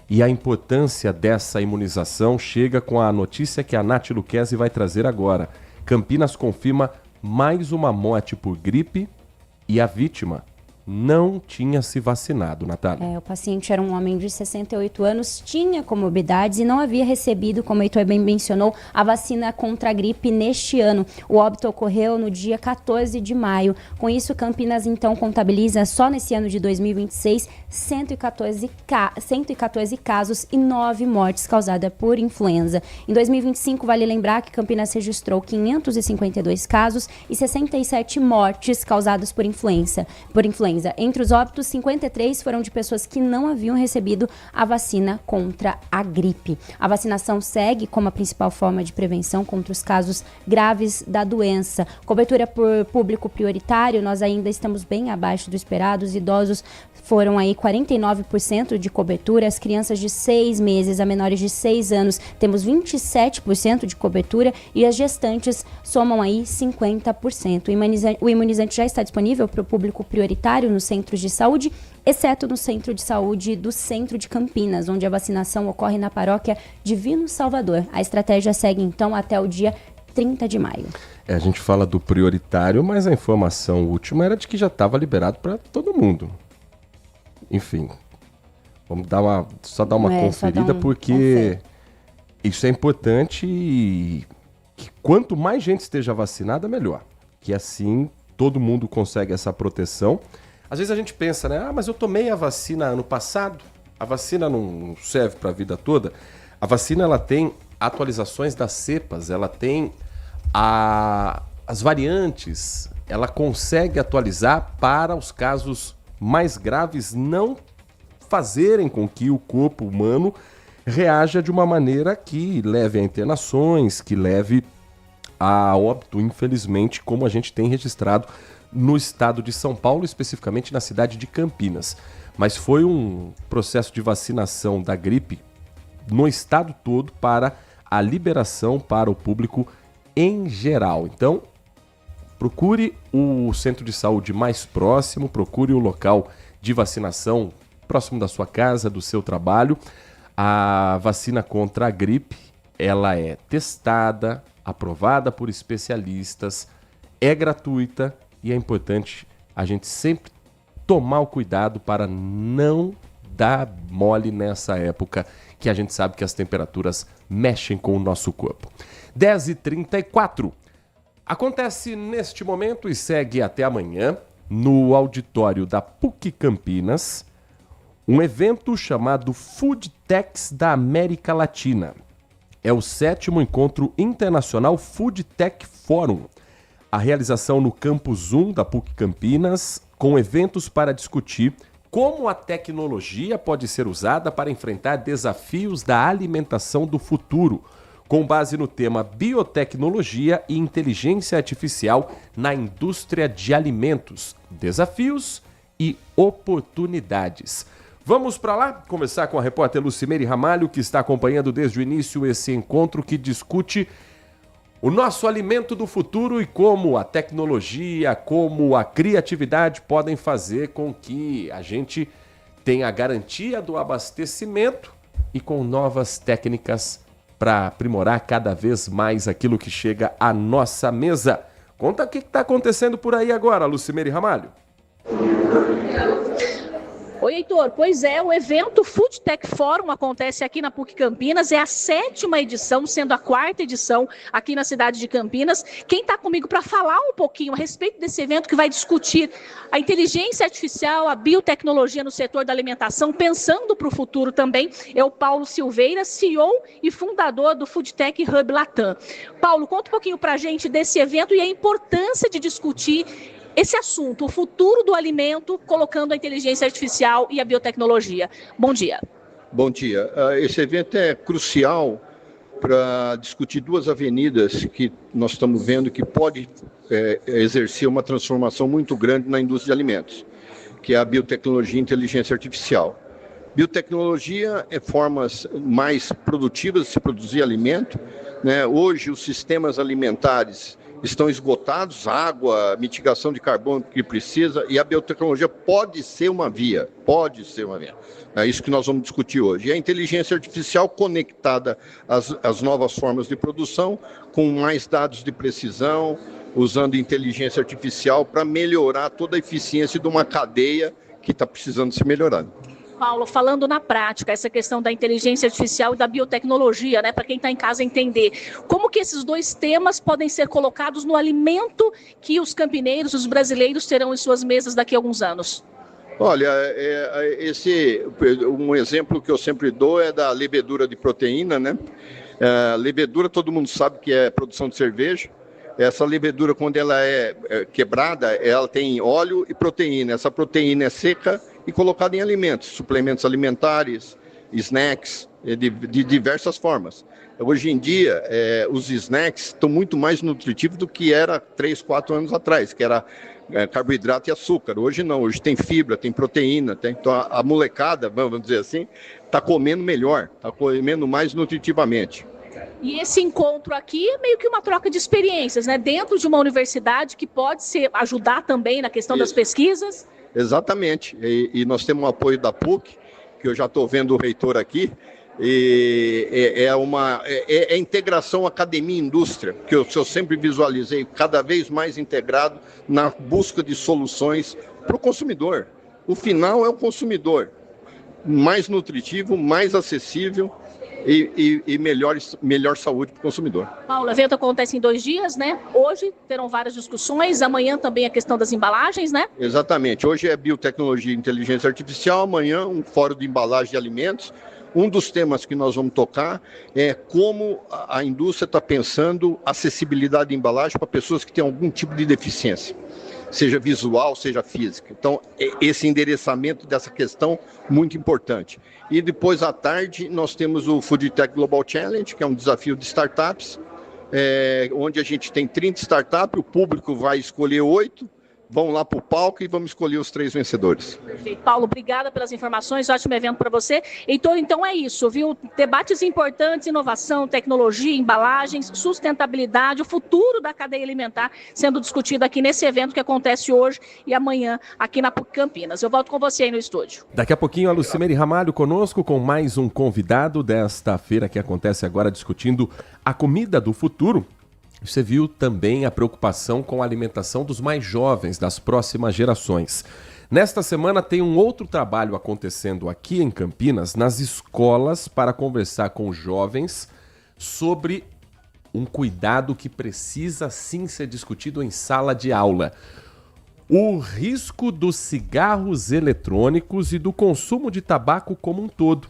E a importância dessa imunização chega com a notícia que a Nath Luquezzi vai trazer agora. Campinas confirma mais uma morte por gripe e a vítima não tinha se vacinado, Natália. O paciente era um homem de 68 anos, tinha comorbidades e não havia recebido, como o Heitor bem mencionou, a vacina contra a gripe neste ano. O óbito ocorreu no dia 14 de maio. Com isso, Campinas, então, contabiliza só nesse ano de 2026 114 casos e 9 mortes causadas por influenza. Em 2025, vale lembrar que Campinas registrou 552 casos e 67 mortes causadas por influenza. Entre os óbitos, 53 foram de pessoas que não haviam recebido a vacina contra a gripe. A vacinação segue como a principal forma de prevenção contra os casos graves da doença. Cobertura por público prioritário, nós ainda estamos bem abaixo do esperado. Os idosos foram aí 49% de cobertura, as crianças de 6 meses a menores de 6 anos temos 27% de cobertura e as gestantes somam aí 50%. O imunizante já está disponível para o público prioritário nos centros de saúde, exceto no centro de saúde do centro de Campinas, onde a vacinação ocorre na paróquia Divino Salvador. A estratégia segue então até o dia 30 de maio. A gente fala do prioritário, mas a informação última era de que já estava liberado para todo mundo. Enfim, vamos dar uma conferida, porque isso é importante e que quanto mais gente esteja vacinada, melhor. Que assim todo mundo consegue essa proteção. Às vezes a gente pensa, né? Mas eu tomei a vacina ano passado, a vacina não serve para a vida toda. A vacina, ela tem atualizações das cepas, ela tem as variantes, ela consegue atualizar para os casos mais graves não fazerem com que o corpo humano reaja de uma maneira que leve a internações, que leve a óbito, infelizmente, como a gente tem registrado no estado de São Paulo, especificamente na cidade de Campinas. Mas foi um processo de vacinação da gripe no estado todo para a liberação para o público em geral. Então, procure o centro de saúde mais próximo, procure o local de vacinação próximo da sua casa, do seu trabalho. A vacina contra a gripe, ela é testada, aprovada por especialistas, é gratuita e é importante a gente sempre tomar o cuidado para não dar mole nessa época que a gente sabe que as temperaturas mexem com o nosso corpo. 10h34. Acontece neste momento e segue até amanhã, no auditório da PUC Campinas, um evento chamado Foodtechs da América Latina. É o 7º Encontro Internacional Foodtech Forum. A realização no Campus 1 da PUC Campinas, com eventos para discutir como a tecnologia pode ser usada para enfrentar desafios da alimentação do futuro, com base no tema biotecnologia e inteligência artificial na indústria de alimentos, desafios e oportunidades. Vamos para lá começar com a repórter Lucimeire Ramalho, que está acompanhando desde o início esse encontro que discute o nosso alimento do futuro e como a tecnologia, como a criatividade podem fazer com que a gente tenha a garantia do abastecimento e com novas técnicas para aprimorar cada vez mais aquilo que chega à nossa mesa. Conta o que está acontecendo por aí agora, Lucimere Ramalho. Oi, Heitor. Pois é, o evento Food Tech Forum acontece aqui na PUC Campinas. É a 7ª edição, sendo a 4ª edição aqui na cidade de Campinas. Quem está comigo para falar um pouquinho a respeito desse evento que vai discutir a inteligência artificial, a biotecnologia no setor da alimentação, pensando para o futuro também, é o Paulo Silveira, CEO e fundador do Food Tech Hub Latam. Paulo, conta um pouquinho para a gente desse evento e a importância de discutir esse assunto, o futuro do alimento, colocando a inteligência artificial e a biotecnologia. Bom dia. Bom dia. Esse evento é crucial para discutir duas avenidas que nós estamos vendo que pode exercer uma transformação muito grande na indústria de alimentos, que é a biotecnologia e inteligência artificial. Biotecnologia é formas mais produtivas de se produzir alimento, né? Hoje os sistemas alimentares estão esgotados, água, mitigação de carbono que precisa, e a biotecnologia pode ser uma via. É isso que nós vamos discutir hoje. E a inteligência artificial conectada às novas formas de produção, com mais dados de precisão, usando inteligência artificial para melhorar toda a eficiência de uma cadeia que está precisando ser melhorada. Paulo, falando na prática, essa questão da inteligência artificial e da biotecnologia, né, para quem está em casa entender, como que esses dois temas podem ser colocados no alimento que os campineiros, os brasileiros terão em suas mesas daqui a alguns anos? Olha, um exemplo que eu sempre dou é da levedura de proteína, né? Levedura, todo mundo sabe que é produção de cerveja. Essa levedura, quando ela é quebrada, ela tem óleo e proteína. Essa proteína é seca e colocada em alimentos, suplementos alimentares, snacks, de diversas formas. Hoje em dia, os snacks estão muito mais nutritivos do que era 3, 4 anos atrás, que era carboidrato e açúcar. Hoje não, hoje tem fibra, tem proteína, então a molecada, vamos dizer assim, está comendo melhor, está comendo mais nutritivamente. E esse encontro aqui é meio que uma troca de experiências, né? Dentro de uma universidade que pode ajudar também na questão das pesquisas. Exatamente, e nós temos o apoio da PUC, que eu já estou vendo o reitor aqui, e é integração academia e indústria, que eu sempre visualizei cada vez mais integrado na busca de soluções para o consumidor. O final é o consumidor, mais nutritivo, mais acessível, e melhor saúde para o consumidor. Paulo, o evento acontece em 2 dias, né? Hoje terão várias discussões, amanhã também a questão das embalagens, né? Exatamente, hoje é biotecnologia e inteligência artificial, amanhã um fórum de embalagem de alimentos. Um dos temas que nós vamos tocar é como a indústria está pensando acessibilidade de embalagem para pessoas que têm algum tipo de deficiência, seja visual, seja física. Então, esse endereçamento dessa questão, muito importante. E depois, à tarde, nós temos o Food Tech Global Challenge, que é um desafio de startups, onde a gente tem 30 startups, o público vai escolher 8, vão lá para o palco e vamos escolher os 3 vencedores. Perfeito. Paulo, obrigada pelas informações, ótimo evento para você. Heitor, então é isso, viu? Debates importantes, inovação, tecnologia, embalagens, sustentabilidade, o futuro da cadeia alimentar sendo discutido aqui nesse evento que acontece hoje e amanhã aqui na PUC Campinas. Eu volto com você aí no estúdio. Daqui a pouquinho a Lucimere Ramalho conosco com mais um convidado desta feira que acontece agora discutindo a comida do futuro. Você viu também a preocupação com a alimentação dos mais jovens, das próximas gerações. Nesta semana tem um outro trabalho acontecendo aqui em Campinas, nas escolas, para conversar com jovens sobre um cuidado que precisa sim ser discutido em sala de aula. O risco dos cigarros eletrônicos e do consumo de tabaco como um todo.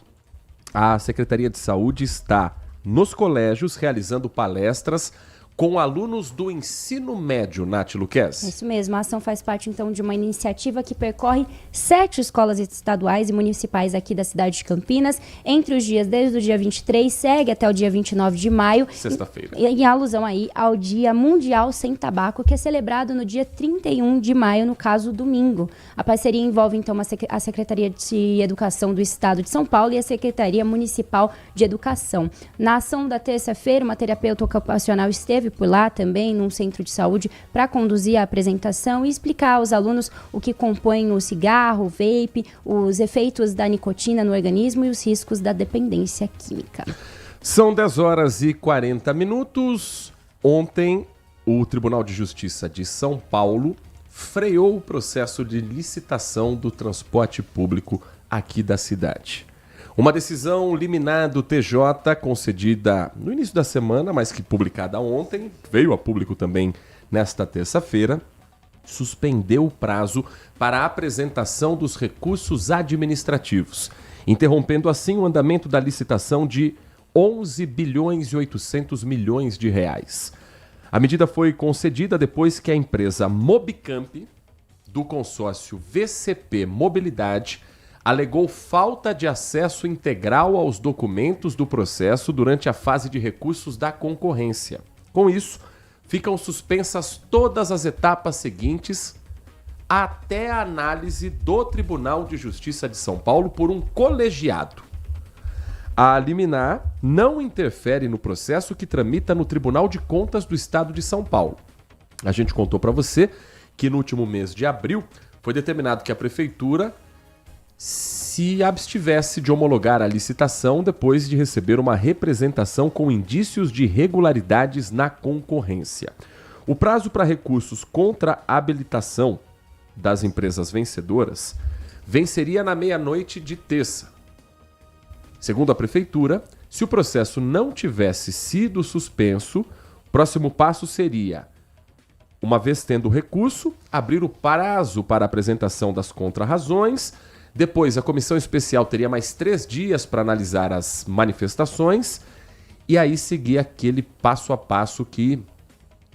A Secretaria de Saúde está nos colégios realizando palestras com alunos do ensino médio, Nath Luquezzi. Isso mesmo, a ação faz parte então de uma iniciativa que percorre 7 escolas estaduais e municipais aqui da cidade de Campinas, entre os dias desde o dia 23, segue até o dia 29 de maio. Sexta-feira. Em alusão aí ao Dia Mundial Sem Tabaco, que é celebrado no dia 31 de maio, no caso domingo. A parceria envolve então a Secretaria de Educação do Estado de São Paulo e a Secretaria Municipal de Educação. Na ação da terça-feira, uma terapeuta ocupacional esteve esteve por lá também, num centro de saúde, para conduzir a apresentação e explicar aos alunos o que compõe o cigarro, o vape, os efeitos da nicotina no organismo e os riscos da dependência química. São 10h40. Ontem, o Tribunal de Justiça de São Paulo freou o processo de licitação do transporte público aqui da cidade. Uma decisão liminar do TJ, concedida no início da semana, mas que publicada ontem, veio a público também nesta terça-feira, suspendeu o prazo para a apresentação dos recursos administrativos, interrompendo assim o andamento da licitação de 11 bilhões e 800 milhões de reais. A medida foi concedida depois que a empresa Mobicamp, do consórcio VCP Mobilidade, alegou falta de acesso integral aos documentos do processo durante a fase de recursos da concorrência. Com isso, ficam suspensas todas as etapas seguintes até a análise do Tribunal de Justiça de São Paulo por um colegiado. A liminar não interfere no processo que tramita no Tribunal de Contas do Estado de São Paulo. A gente contou para você que no último mês de abril foi determinado que a Prefeitura se abstivesse de homologar a licitação depois de receber uma representação com indícios de irregularidades na concorrência. O prazo para recursos contra a habilitação das empresas vencedoras venceria na meia-noite de terça. Segundo a Prefeitura, se o processo não tivesse sido suspenso, o próximo passo seria, uma vez tendo o recurso, abrir o prazo para a apresentação das contrarrazões. Depois, a comissão especial teria mais 3 dias para analisar as manifestações e aí seguir aquele passo a passo que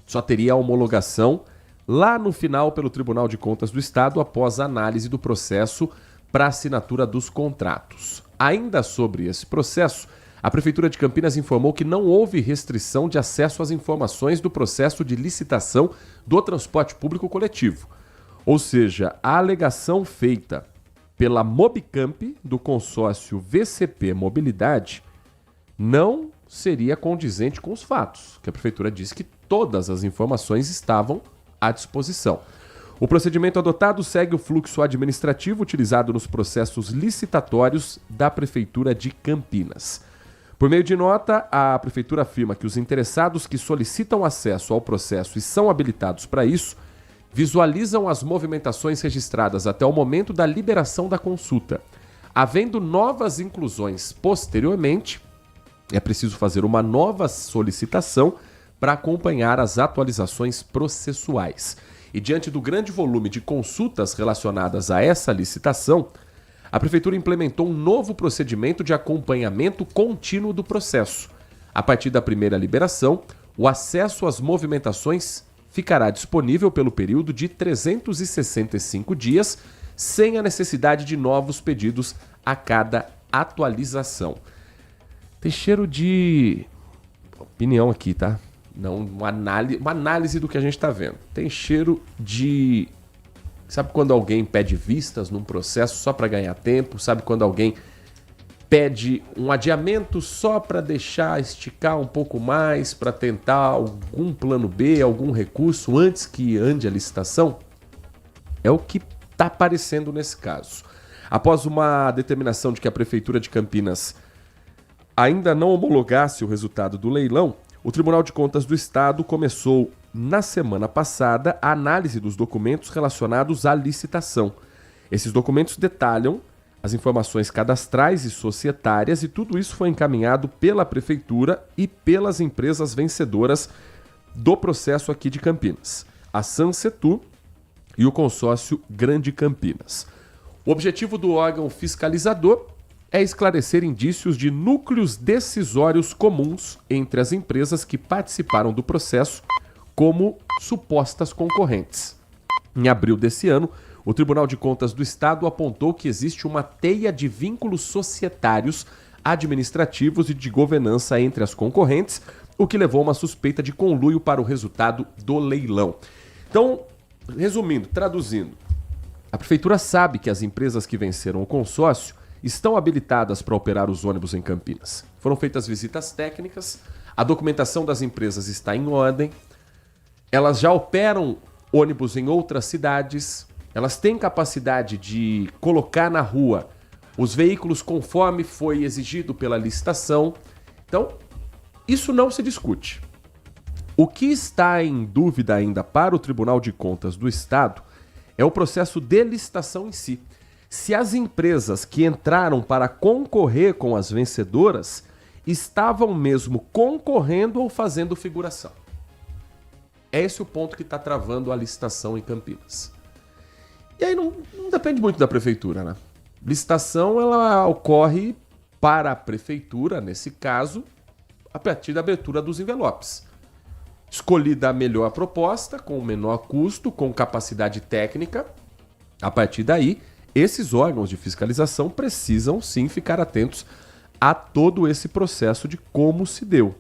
só teria a homologação lá no final pelo Tribunal de Contas do Estado após a análise do processo para assinatura dos contratos. Ainda sobre esse processo, a Prefeitura de Campinas informou que não houve restrição de acesso às informações do processo de licitação do transporte público coletivo. Ou seja, a alegação feita pela Mobicamp, do consórcio VCP Mobilidade, não seria condizente com os fatos, que a Prefeitura disse que todas as informações estavam à disposição. O procedimento adotado segue o fluxo administrativo utilizado nos processos licitatórios da Prefeitura de Campinas. Por meio de nota, a Prefeitura afirma que os interessados que solicitam acesso ao processo e são habilitados para isso visualizam as movimentações registradas até o momento da liberação da consulta. Havendo novas inclusões posteriormente, é preciso fazer uma nova solicitação para acompanhar as atualizações processuais. E diante do grande volume de consultas relacionadas a essa licitação, a Prefeitura implementou um novo procedimento de acompanhamento contínuo do processo. A partir da primeira liberação, o acesso às movimentações ficará disponível pelo período de 365 dias, sem a necessidade de novos pedidos a cada atualização. Tem cheiro de opinião aqui, tá? Não, uma análise do que a gente está vendo. Tem cheiro de... Sabe quando alguém pede vistas num processo só para ganhar tempo? Sabe quando alguém pede um adiamento só para deixar esticar um pouco mais, para tentar algum plano B, algum recurso antes que ande a licitação? É o que está aparecendo nesse caso. Após uma determinação de que a Prefeitura de Campinas ainda não homologasse o resultado do leilão, o Tribunal de Contas do Estado começou, na semana passada, a análise dos documentos relacionados à licitação. Esses documentos detalham as informações cadastrais e societárias e tudo isso foi encaminhado pela Prefeitura e pelas empresas vencedoras do processo aqui de Campinas, a Sansetur e o consórcio Grande Campinas. O objetivo do órgão fiscalizador é esclarecer indícios de núcleos decisórios comuns entre as empresas que participaram do processo como supostas concorrentes. Em abril desse ano, o Tribunal de Contas do Estado apontou que existe uma teia de vínculos societários, administrativos e de governança entre as concorrentes, o que levou a uma suspeita de conluio para o resultado do leilão. Então, resumindo, traduzindo, a Prefeitura sabe que as empresas que venceram o consórcio estão habilitadas para operar os ônibus em Campinas. Foram feitas visitas técnicas, a documentação das empresas está em ordem, elas já operam ônibus em outras cidades, elas têm capacidade de colocar na rua os veículos conforme foi exigido pela licitação. Então, isso não se discute. O que está em dúvida ainda para o Tribunal de Contas do Estado é o processo de licitação em si. Se as empresas que entraram para concorrer com as vencedoras estavam mesmo concorrendo ou fazendo figuração. É esse o ponto que está travando a licitação em Campinas. E aí não depende muito da prefeitura, né? Licitação, ela ocorre para a prefeitura, nesse caso, a partir da abertura dos envelopes. Escolhida a melhor proposta, com o menor custo, com capacidade técnica. A partir daí, esses órgãos de fiscalização precisam sim ficar atentos a todo esse processo de como se deu.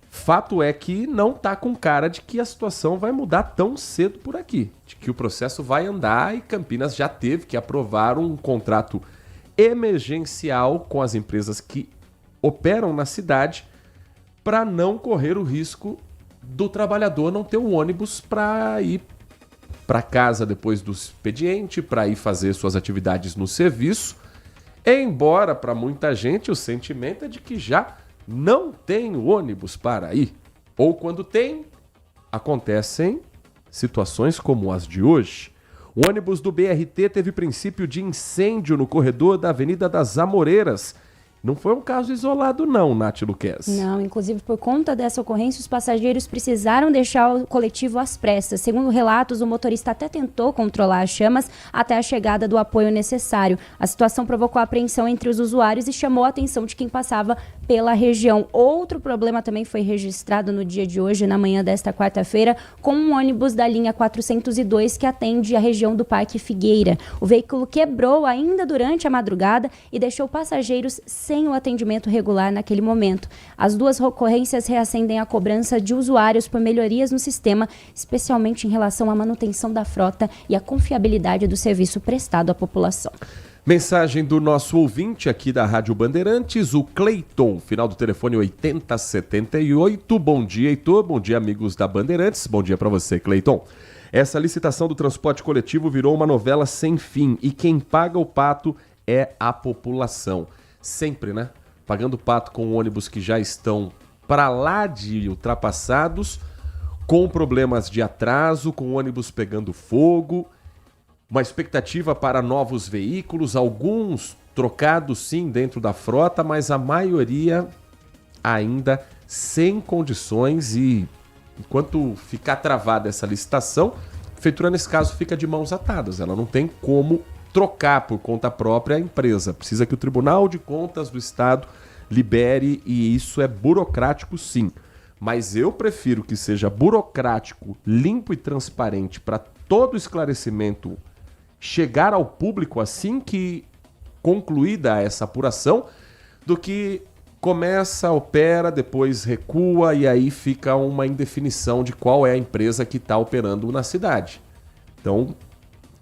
Fato é que não está com cara de que a situação vai mudar tão cedo por aqui, de que o processo vai andar e Campinas já teve que aprovar um contrato emergencial com as empresas que operam na cidade para não correr o risco do trabalhador não ter um ônibus para ir para casa depois do expediente, para ir fazer suas atividades no serviço, embora para muita gente o sentimento é de que já não tem ônibus para ir. Ou quando tem, acontecem situações como as de hoje. O ônibus do BRT teve princípio de incêndio no corredor da Avenida das Amoreiras. Não foi um caso isolado não, Nath Luquezzi. Não, inclusive por conta dessa ocorrência, os passageiros precisaram deixar o coletivo às pressas. Segundo relatos, o motorista até tentou controlar as chamas até a chegada do apoio necessário. A situação provocou apreensão entre os usuários e chamou a atenção de quem passava pela região. Outro problema também foi registrado no dia de hoje, na manhã desta quarta-feira, com um ônibus da linha 402 que atende a região do Parque Figueira. O veículo quebrou ainda durante a madrugada e deixou passageiros sem o atendimento regular naquele momento. As duas ocorrências reacendem a cobrança de usuários por melhorias no sistema, especialmente em relação à manutenção da frota e à confiabilidade do serviço prestado à população. Mensagem do nosso ouvinte aqui da Rádio Bandeirantes, o Cleiton, final do telefone 8078. Bom dia, Heitor. Bom dia, amigos da Bandeirantes. Bom dia para você, Cleiton. Essa licitação do transporte coletivo virou uma novela sem fim e quem paga o pato é a população. Sempre, né? Pagando pato com ônibus que já estão para lá de ultrapassados, com problemas de atraso, com ônibus pegando fogo, uma expectativa para novos veículos, alguns trocados sim dentro da frota, mas a maioria ainda sem condições e enquanto ficar travada essa licitação, a prefeitura nesse caso fica de mãos atadas, ela não tem como trocar por conta própria a empresa. Precisa que o Tribunal de Contas do Estado libere e isso é burocrático sim. Mas eu prefiro que seja burocrático, limpo e transparente para todo esclarecimento chegar ao público assim que concluída essa apuração, do que começa, opera, depois recua e aí fica uma indefinição de qual é a empresa que está operando na cidade. Então,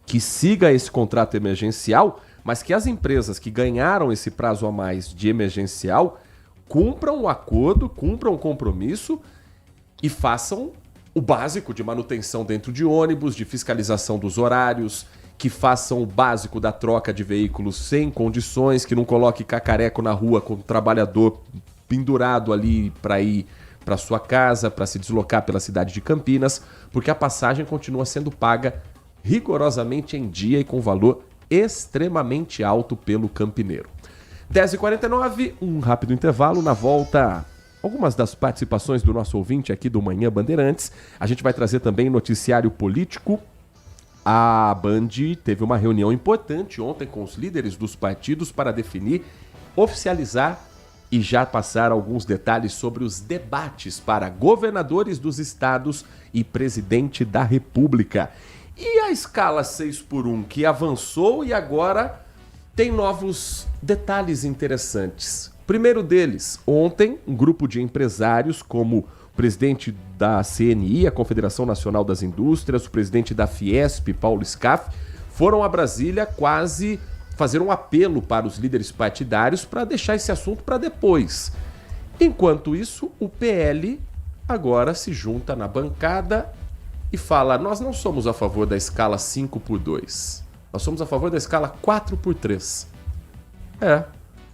que siga esse contrato emergencial, mas que as empresas que ganharam esse prazo a mais de emergencial cumpram o acordo, cumpram o compromisso e façam o básico de manutenção dentro de ônibus, de fiscalização dos horários, que façam o básico da troca de veículos sem condições, que não coloque cacareco na rua com o trabalhador pendurado ali para ir para sua casa, para se deslocar pela cidade de Campinas, porque a passagem continua sendo paga rigorosamente em dia e com valor extremamente alto pelo campineiro. 10h49, um rápido intervalo. Na volta, algumas das participações do nosso ouvinte aqui do Manhã Bandeirantes. A gente vai trazer também noticiário político. A Band teve uma reunião importante ontem com os líderes dos partidos para definir, oficializar e já passar alguns detalhes sobre os debates para governadores dos estados e presidente da República. E a escala 6x1 que avançou e agora tem novos detalhes interessantes. Primeiro deles, ontem, um grupo de empresários como o presidente da CNI, a Confederação Nacional das Indústrias, o presidente da Fiesp, Paulo Scaff, foram a Brasília quase fazer um apelo para os líderes partidários para deixar esse assunto para depois. Enquanto isso, o PL agora se junta na bancada e fala: nós não somos a favor da escala 5x2, nós somos a favor da escala 4x3.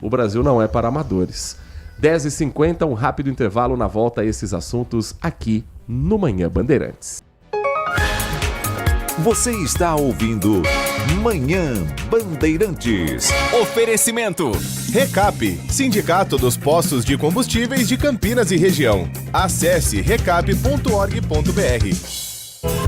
O Brasil não é para amadores. 10h50, um rápido intervalo. Na volta a esses assuntos aqui no Manhã Bandeirantes. Você está ouvindo Manhã Bandeirantes. Oferecimento: Recap, Sindicato dos Postos de Combustíveis de Campinas e Região. Acesse recap.org.br.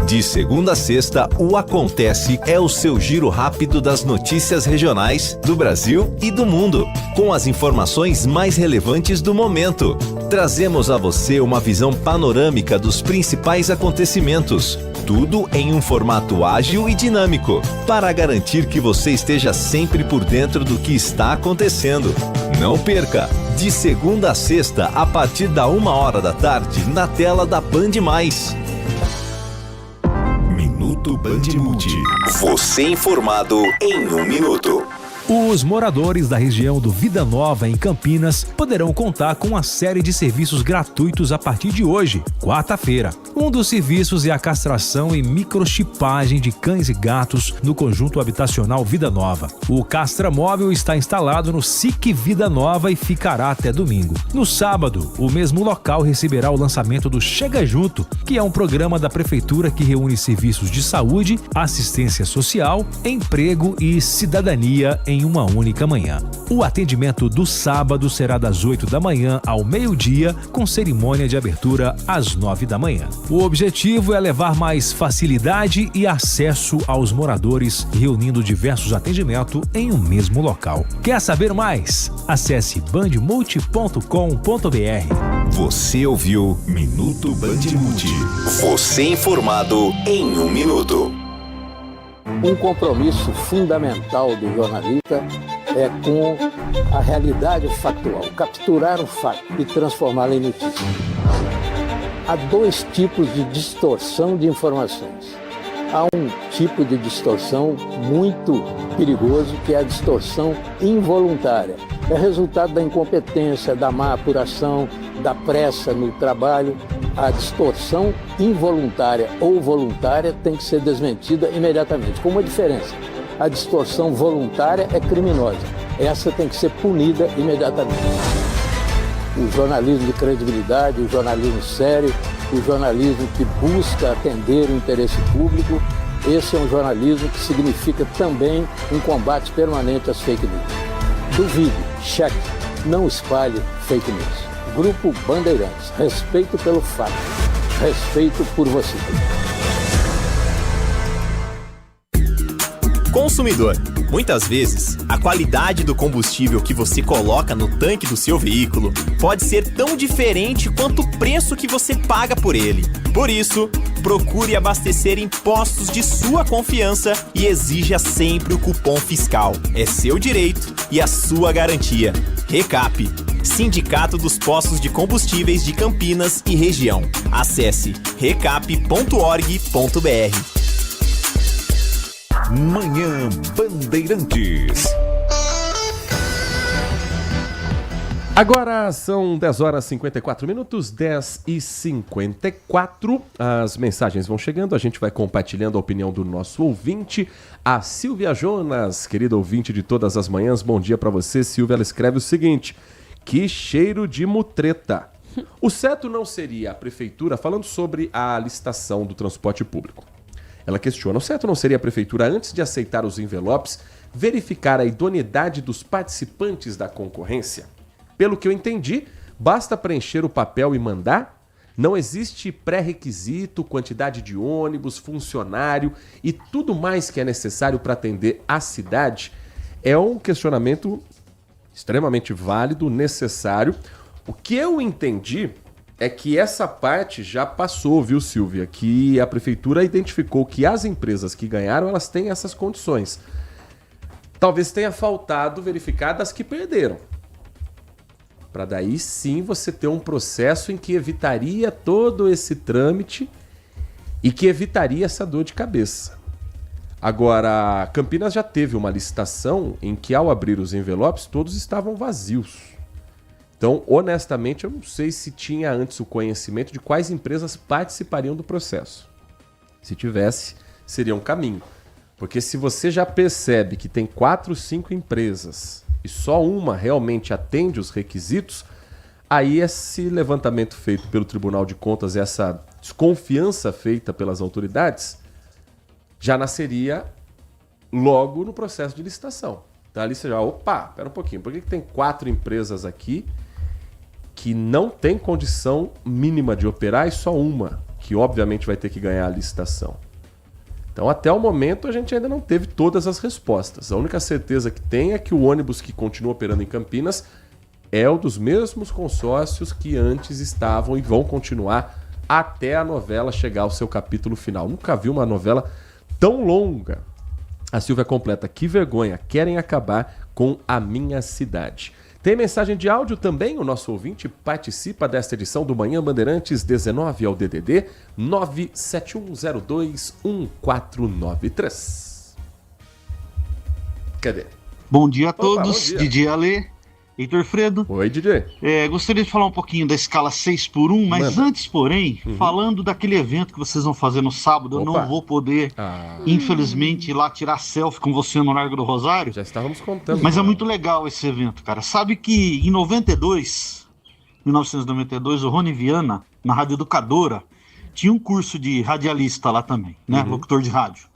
De segunda a sexta, o Acontece é o seu giro rápido das notícias regionais do Brasil e do mundo, com as informações mais relevantes do momento. Trazemos a você uma visão panorâmica dos principais acontecimentos, tudo em um formato ágil e dinâmico, para garantir que você esteja sempre por dentro do que está acontecendo. Não perca! De segunda a sexta, a partir da 1h da tarde, na tela da Band+. Minuto Band Multi. Você informado em 1 minuto. Os moradores da região do Vida Nova, em Campinas, poderão contar com uma série de serviços gratuitos a partir de hoje, quarta-feira. Um dos serviços é a castração e microchipagem de cães e gatos no conjunto habitacional Vida Nova. O castramóvel está instalado no SIC Vida Nova e ficará até domingo. No sábado, o mesmo local receberá o lançamento do Chega Junto, que é um programa da Prefeitura que reúne serviços de saúde, assistência social, emprego e cidadania em uma única manhã. O atendimento do sábado será das 8 da manhã ao meio-dia, com cerimônia de abertura às 9 da manhã. O objetivo é levar mais facilidade e acesso aos moradores, reunindo diversos atendimentos em um mesmo local. Quer saber mais? Acesse bandmulti.com.br. Você ouviu Minuto Band Multi. Você informado em 1 minuto. Um compromisso fundamental do jornalista é com a realidade factual, capturar o fato e transformá-lo em notícia. Há 2 tipos de distorção de informações. Há um tipo de distorção muito perigoso, que é a distorção involuntária. É resultado da incompetência, da má apuração, da pressa no trabalho. A distorção involuntária ou voluntária tem que ser desmentida imediatamente, com uma diferença. A distorção voluntária é criminosa. Essa tem que ser punida imediatamente. O jornalismo de credibilidade, o jornalismo sério, o jornalismo que busca atender o interesse público, esse é um jornalismo que significa também um combate permanente às fake news. Duvide, cheque, não espalhe fake news. Grupo Bandeirantes, respeito pelo fato, respeito por você. Consumidor. Muitas vezes, a qualidade do combustível que você coloca no tanque do seu veículo pode ser tão diferente quanto o preço que você paga por ele. Por isso, procure abastecer em postos de sua confiança e exija sempre o cupom fiscal. É seu direito e a sua garantia. Recap, Sindicato dos Postos de Combustíveis de Campinas e Região. Acesse recap.org.br. Manhã Bandeirantes. Agora são 10h54, 10h54. As mensagens vão chegando, a gente vai compartilhando a opinião do nosso ouvinte, a Silvia Jonas, querida ouvinte de todas as manhãs. Bom dia para você, Silvia. Ela escreve o seguinte: que cheiro de mutreta. O certo não seria a prefeitura, falando sobre a licitação do transporte público. Ela questiona: o certo não seria a prefeitura, antes de aceitar os envelopes, verificar a idoneidade dos participantes da concorrência? Pelo que eu entendi, basta preencher o papel e mandar? Não existe pré-requisito, quantidade de ônibus, funcionário e tudo mais que é necessário para atender a cidade? É um questionamento extremamente válido, necessário. O que eu entendi é que essa parte já passou, viu, Silvia? Que a prefeitura identificou que as empresas que ganharam, elas têm essas condições. Talvez tenha faltado verificar das que perderam. Para daí sim você ter um processo em que evitaria todo esse trâmite e que evitaria essa dor de cabeça. Agora, Campinas já teve uma licitação em que, ao abrir os envelopes, todos estavam vazios. Então, honestamente, eu não sei se tinha antes o conhecimento de quais empresas participariam do processo. Se tivesse, seria um caminho. Porque se você já percebe que tem 4, 5 empresas e só uma realmente atende os requisitos, aí esse levantamento feito pelo Tribunal de Contas, essa desconfiança feita pelas autoridades, já nasceria logo no processo de licitação. Então ali você já, opa, espera um pouquinho, por que tem 4 empresas aqui que não tem condição mínima de operar e só uma, que obviamente vai ter que ganhar a licitação? Então até o momento a gente ainda não teve todas as respostas. A única certeza que tem é que o ônibus que continua operando em Campinas é o dos mesmos consórcios que antes estavam e vão continuar até a novela chegar ao seu capítulo final. Nunca vi uma novela tão longa. A Silvia completa: que vergonha, querem acabar com a minha cidade. Tem mensagem de áudio também, o nosso ouvinte participa desta edição do Manhã Bandeirantes 19 ao DDD 971021493. Cadê? Bom dia a todos, Opa, bom dia. Didi Ale, Heitor Fredo. Oi, Didi. Gostaria de falar um pouquinho da escala 6x1, mas Manda. antes, porém, falando daquele evento que vocês vão fazer no sábado, eu Opa. não vou poder, infelizmente, ir lá tirar selfie com você no Largo do Rosário. Já estávamos contando. Mas é muito legal esse evento, cara. Sabe que em 1992, o Rony Viana, na Rádio Educadora, tinha um curso de radialista lá também, né? Locutor de rádio.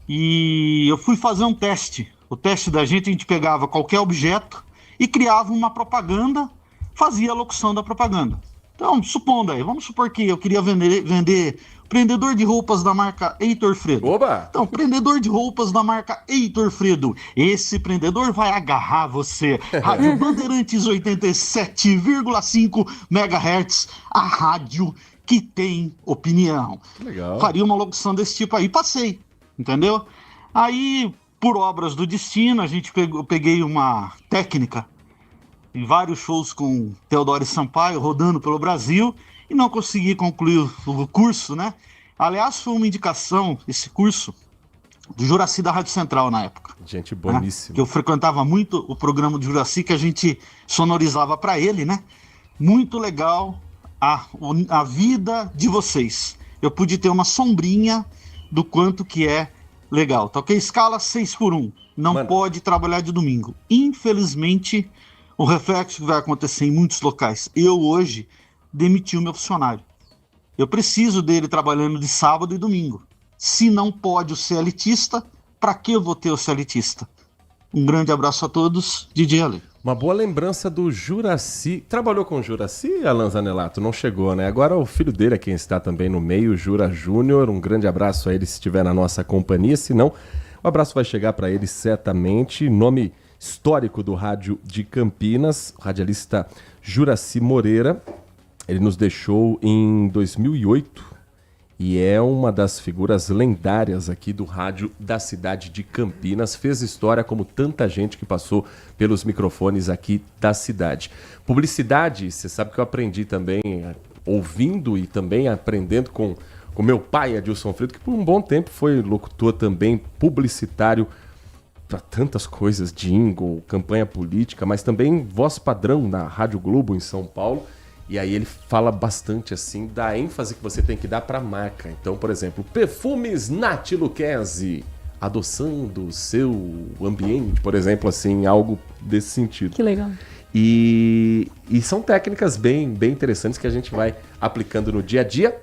E eu fui fazer um teste. O teste da gente, a gente pegava qualquer objeto e criava uma propaganda, fazia a locução da propaganda. Então, supondo aí, vamos supor que eu queria vender prendedor de roupas da marca Heitor Fredo. Oba! Então, prendedor de roupas da marca Heitor Fredo. Esse prendedor vai agarrar você. Rádio Bandeirantes 87,5 MHz, a rádio que tem opinião. Legal. Faria uma locução desse tipo aí, passei, entendeu? Aí, por obras do destino, eu peguei uma técnica em vários shows com Teodoro Sampaio, rodando pelo Brasil, e não consegui concluir o curso, né? Aliás, foi uma indicação, esse curso, do Juraci da Rádio Central na época. Gente boníssima. Que eu frequentava muito o programa do Juraci, que a gente sonorizava para ele, né? Muito legal a vida de vocês. Eu pude ter uma sombrinha do quanto que é legal. Tá ok? Escala 6x1. Não pode trabalhar de domingo. Infelizmente, o reflexo que vai acontecer em muitos locais. Eu hoje demiti o meu funcionário. Eu preciso dele trabalhando de sábado e domingo. Se não pode o CLTista, para que eu vou ter o CLTista? Um grande abraço a todos, DJ Ale. Uma boa lembrança do Juraci. Trabalhou com o Juraci, Alan Zanelato? Não chegou, né? Agora o filho dele é quem está também no meio, o Jura Júnior. Um grande abraço a ele se estiver na nossa companhia. Se não, o abraço vai chegar para ele certamente. Nome histórico do rádio de Campinas, o radialista Juraci Moreira. Ele nos deixou em 2008 e é uma das figuras lendárias aqui do rádio da cidade de Campinas. Fez história como tanta gente que passou pelos microfones aqui da cidade. Publicidade, você sabe que eu aprendi também ouvindo e também aprendendo com meu pai, Adilson Fredo, que por um bom tempo foi locutor também, publicitário para tantas coisas, jingle, campanha política, mas também voz padrão na Rádio Globo em São Paulo. E aí ele fala bastante assim da ênfase que você tem que dar para a marca. Então, por exemplo, Perfumes Nath Lucchesi, adoçando o seu ambiente, por exemplo, assim, algo desse sentido. Que legal. E são técnicas bem interessantes que a gente vai aplicando no dia a dia.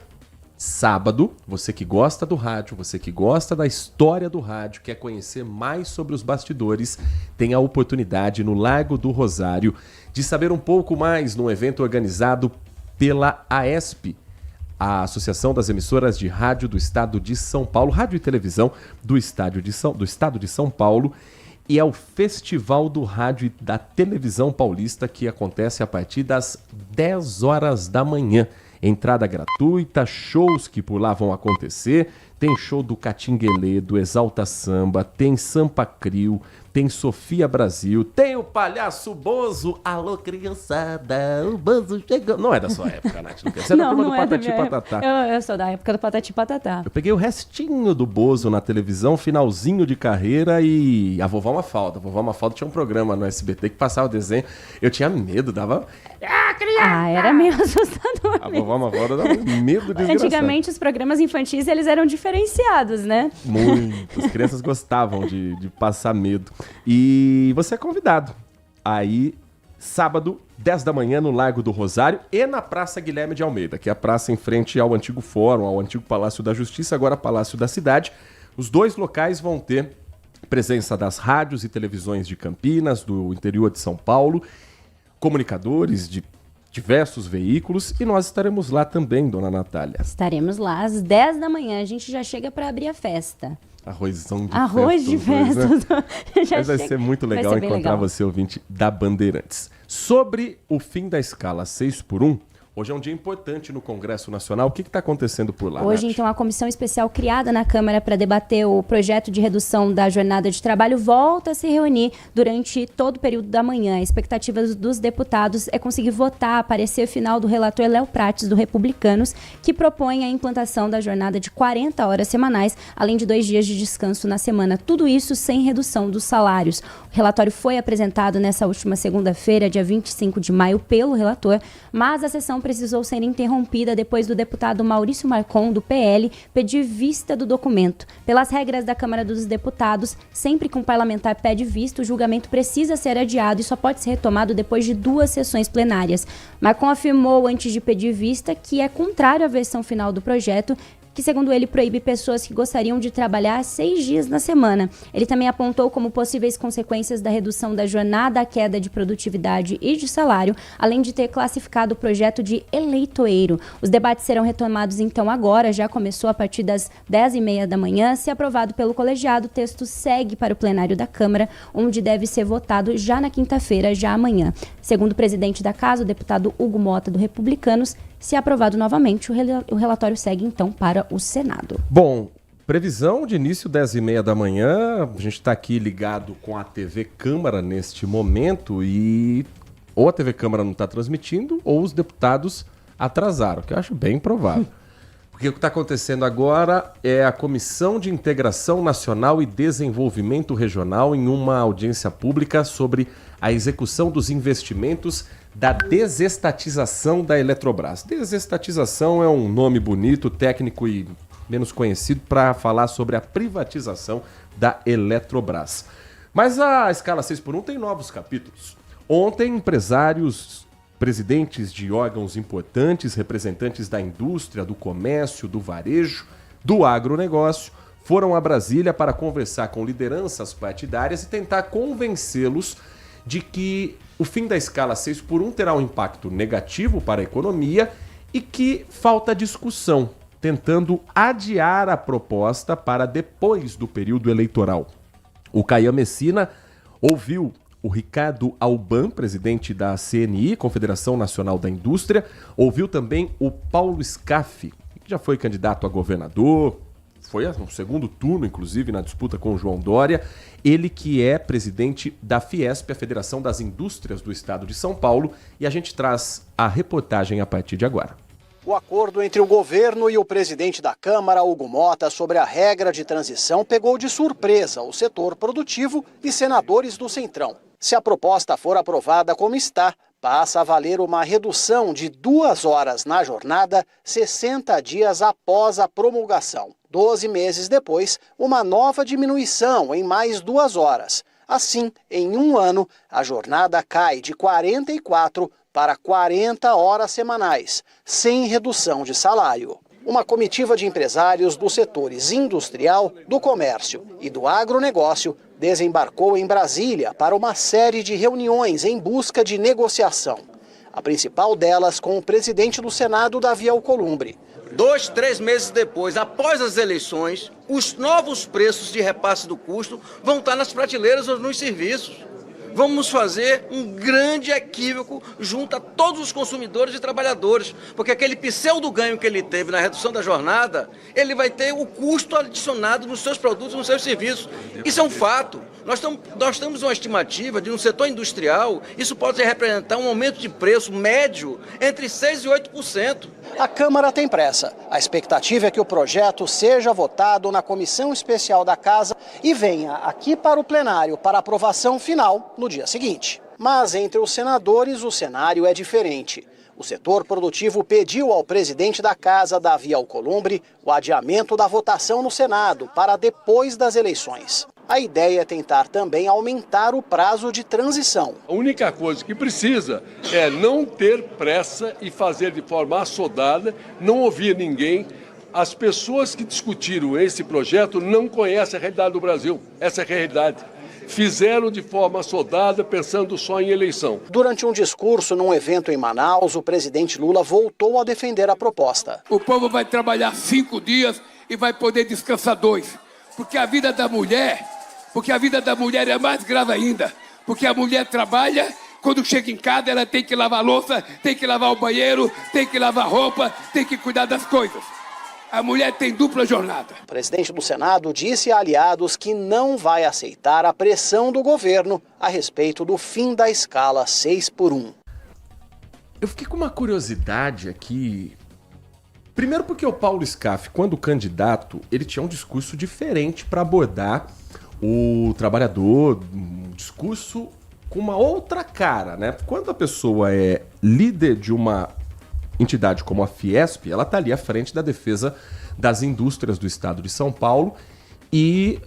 Sábado, você que gosta do rádio, você que gosta da história do rádio, quer conhecer mais sobre os bastidores, tem a oportunidade no Largo do Rosário de saber um pouco mais num evento organizado pela AESP, a Associação das Emissoras de Rádio do Estado de São Paulo, rádio e televisão do Estado de São Paulo, e é o Festival do Rádio e da Televisão Paulista, que acontece a partir das 10 horas da manhã. Entrada gratuita, shows que por lá vão acontecer. Tem show do Catinguelê, do Exalta Samba, tem Sampa Crio, tem Sofia Brasil, tem o Palhaço Bozo. Alô, criançada, o Bozo chegou. Não é da sua época, Nath Lucas. Você é da turma do Patati Patatá. Eu sou da época do Patati Patatá. Eu peguei o restinho do Bozo na televisão, finalzinho de carreira, e a Vovó Mafalda. A Vovó Mafalda tinha um programa no SBT que passava o desenho. Eu tinha medo, dava... Era meio assustador. A Vovó Mafalda dava medo de Antigamente os programas infantis eles eram diferenciados, né? Muito. As crianças gostavam de passar medo. E você é convidado. Aí, sábado, 10 da manhã, no Largo do Rosário e na Praça Guilherme de Almeida, que é a praça em frente ao antigo Fórum, ao antigo Palácio da Justiça, agora Palácio da Cidade. Os dois locais vão ter presença das rádios e televisões de Campinas, do interior de São Paulo, comunicadores de diversos veículos, e nós estaremos lá também, dona Natália. Estaremos lá às 10 da manhã, a gente já chega para abrir a festa. Arrozão de Arroz de festas. Né? Mas vai ser muito legal encontrar você, ouvinte da Bandeirantes. Sobre o fim da escala 6x1, hoje é um dia importante no Congresso Nacional. O que está acontecendo por lá, Hoje, Nath? então, a comissão especial criada na Câmara para debater o projeto de redução da jornada de trabalho volta a se reunir durante todo o período da manhã. A expectativa dos deputados é conseguir votar a parecer final do relator Léo Prates, do Republicanos, que propõe a implantação da jornada de 40 horas semanais, além de 2 dias de descanso na semana. Tudo isso sem redução dos salários. O relatório foi apresentado nessa última segunda-feira, dia 25 de maio, pelo relator, mas a sessão precisou ser interrompida depois do deputado Maurício Marcon, do PL, pedir vista do documento. Pelas regras da Câmara dos Deputados, sempre que um parlamentar pede vista, o julgamento precisa ser adiado e só pode ser retomado depois de 2 sessões plenárias. Marcon afirmou, antes de pedir vista, que é contrário à versão final do projeto, que, segundo ele, proíbe pessoas que gostariam de trabalhar 6 dias na semana. Ele também apontou como possíveis consequências da redução da jornada a queda de produtividade e de salário, além de ter classificado o projeto de eleitoeiro. Os debates serão retomados, então, agora, já começou a partir das 10h30 da manhã. Se aprovado pelo colegiado, o texto segue para o plenário da Câmara, onde deve ser votado já na quinta-feira, já amanhã. Segundo o presidente da Casa, o deputado Hugo Mota, do Republicanos, se aprovado novamente, o relatório segue, então, para o Senado. Bom, previsão de início 10h30 da manhã. A gente está aqui ligado com a TV Câmara neste momento e ou a TV Câmara não está transmitindo ou os deputados atrasaram, que eu acho bem provável. Porque o que está acontecendo agora é a Comissão de Integração Nacional e Desenvolvimento Regional em uma audiência pública sobre a execução dos investimentos da desestatização da Eletrobras. Desestatização é um nome bonito, técnico e menos conhecido para falar sobre a privatização da Eletrobras. Mas a escala 6x1 tem novos capítulos. Ontem, empresários, presidentes de órgãos importantes, representantes da indústria, do comércio, do varejo, do agronegócio, foram a Brasília para conversar com lideranças partidárias e tentar convencê-los de que o fim da escala 6x1 terá um impacto negativo para a economia e que falta discussão, tentando adiar a proposta para depois do período eleitoral. O Caian Messina ouviu o Ricardo Alban, presidente da CNI, Confederação Nacional da Indústria, ouviu também o Paulo Scaff, que já foi candidato a governador, foi no segundo turno, inclusive, na disputa com o João Dória, ele que é presidente da Fiesp, a Federação das Indústrias do Estado de São Paulo, e a gente traz a reportagem a partir de agora. O acordo entre o governo e o presidente da Câmara, Hugo Mota, sobre a regra de transição pegou de surpresa o setor produtivo e senadores do Centrão. Se a proposta for aprovada como está, passa a valer uma redução de 2 horas na jornada 60 dias após a promulgação. 12 meses depois, uma nova diminuição em mais 2 horas. Assim, em 1 ano, a jornada cai de 44 para 40 horas semanais, sem redução de salário. Uma comitiva de empresários dos setores industrial, do comércio e do agronegócio desembarcou em Brasília para uma série de reuniões em busca de negociação. A principal delas com o presidente do Senado, Davi Alcolumbre. 2, 3 meses depois, após as eleições, os novos preços de repasse do custo vão estar nas prateleiras ou nos serviços. vamos fazer um grande equívoco junto a todos os consumidores e trabalhadores, porque aquele pseudo-ganho que ele teve na redução da jornada, ele vai ter o custo adicionado nos seus produtos, nos seus serviços. Isso é um fato. Nós temos uma estimativa de, no setor industrial, isso pode representar um aumento de preço médio entre 6% e 8%. A Câmara tem pressa. A expectativa é que o projeto seja votado na Comissão Especial da Casa e venha aqui para o plenário para aprovação final no dia seguinte. Mas entre os senadores o cenário é diferente. O setor produtivo pediu ao presidente da Casa, Davi Alcolumbre, o adiamento da votação no Senado para depois das eleições. A ideia é tentar também aumentar o prazo de transição. A única coisa que precisa é não ter pressa e fazer de forma assodada, não ouvir ninguém. As pessoas que discutiram esse projeto não conhecem a realidade do Brasil. Essa é a realidade. Fizeram de forma assodada, pensando só em eleição. Durante um discurso num evento em Manaus, o presidente Lula voltou a defender a proposta. O povo vai trabalhar 5 dias e vai poder descansar 2. Porque a vida da mulher é mais grave ainda. Porque a mulher trabalha, quando chega em casa ela tem que lavar a louça, tem que lavar o banheiro, tem que lavar roupa, tem que cuidar das coisas. A mulher tem dupla jornada. O presidente do Senado disse a aliados que não vai aceitar a pressão do governo a respeito do fim da escala 6x1. Eu fiquei com uma curiosidade aqui. Primeiro porque o Paulo Scaff, quando candidato, ele tinha um discurso diferente para abordar o trabalhador, um discurso com uma outra cara, né? Quando a pessoa é líder de uma entidade como a Fiesp, ela está ali à frente da defesa das indústrias do estado de São Paulo e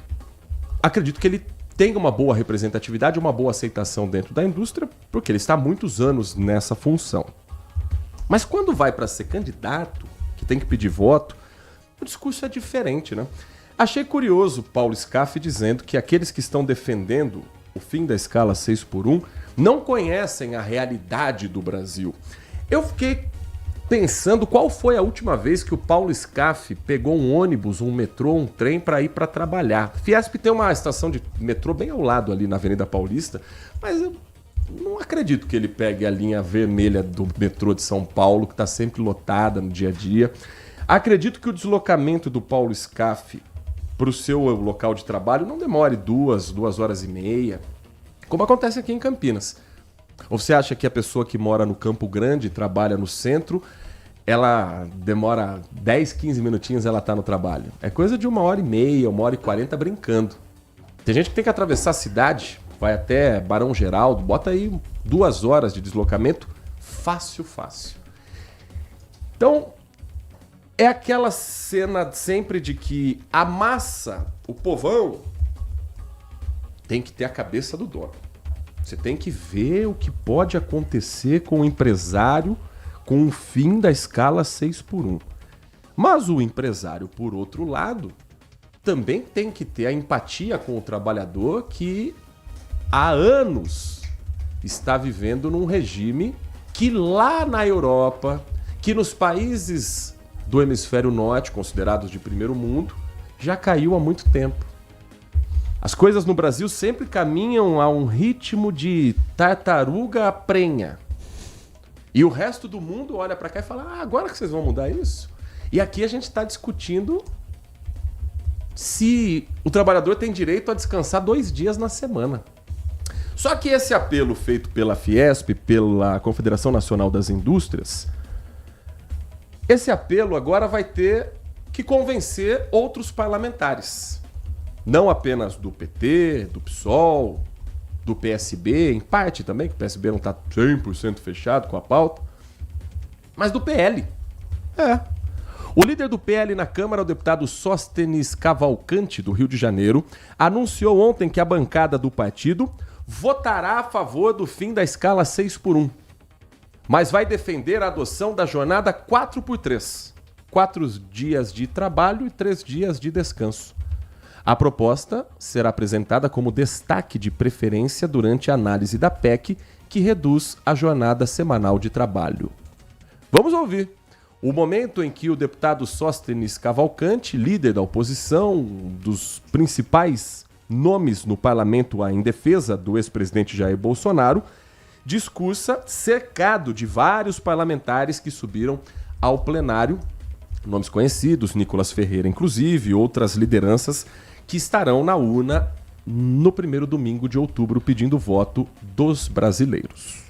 acredito que ele tem uma boa representatividade, uma boa aceitação dentro da indústria, porque ele está há muitos anos nessa função. Mas quando vai para ser candidato, que tem que pedir voto, o discurso é diferente, né? Achei curioso Paulo Scaff dizendo que aqueles que estão defendendo o fim da escala 6x1 não conhecem a realidade do Brasil. Eu fiquei pensando qual foi a última vez que o Paulo Scaff pegou um ônibus, um metrô, um trem para ir para trabalhar. Fiesp tem uma estação de metrô bem ao lado ali na Avenida Paulista, mas eu não acredito que ele pegue a linha vermelha do metrô de São Paulo, que está sempre lotada no dia a dia. Acredito que o deslocamento do Paulo Scaff para o seu local de trabalho não demore 2 horas e meia, como acontece aqui em Campinas. Ou você acha que a pessoa que mora no Campo Grande, trabalha no centro, ela demora 10, 15 minutinhos, ela tá no trabalho? É coisa de 1h30, 1h40 brincando. Tem gente que tem que atravessar a cidade, vai até Barão Geraldo, bota aí 2 horas de deslocamento, fácil. Então, é aquela cena sempre de que a massa, o povão, tem que ter a cabeça do dono. Você tem que ver o que pode acontecer com o empresário com o fim da escala 6x1. Mas o empresário, por outro lado, também tem que ter a empatia com o trabalhador que há anos está vivendo num regime que lá na Europa, que nos países do hemisfério norte, considerados de primeiro mundo, já caiu há muito tempo. As coisas no Brasil sempre caminham a um ritmo de tartaruga prenha. E o resto do mundo olha para cá e fala, agora que vocês vão mudar isso? E aqui a gente está discutindo se o trabalhador tem direito a descansar 2 dias na semana. Só que esse apelo feito pela Fiesp, pela Confederação Nacional das Indústrias, esse apelo agora vai ter que convencer outros parlamentares. Não apenas do PT, do PSOL, do PSB, em parte também, que o PSB não está 100% fechado com a pauta, mas do PL. O líder do PL na Câmara, o deputado Sóstenes Cavalcante, do Rio de Janeiro, anunciou ontem que a bancada do partido votará a favor do fim da escala 6x1, mas vai defender a adoção da jornada 4x3, 4 dias de trabalho e 3 dias de descanso. A proposta será apresentada como destaque de preferência durante a análise da PEC, que reduz a jornada semanal de trabalho. Vamos ouvir o momento em que o deputado Sóstenes Cavalcante, líder da oposição, um dos principais nomes no parlamento em defesa do ex-presidente Jair Bolsonaro, discursa cercado de vários parlamentares que subiram ao plenário, nomes conhecidos, Nicolas Ferreira inclusive, outras lideranças que estarão na urna no primeiro domingo de outubro pedindo o voto dos brasileiros.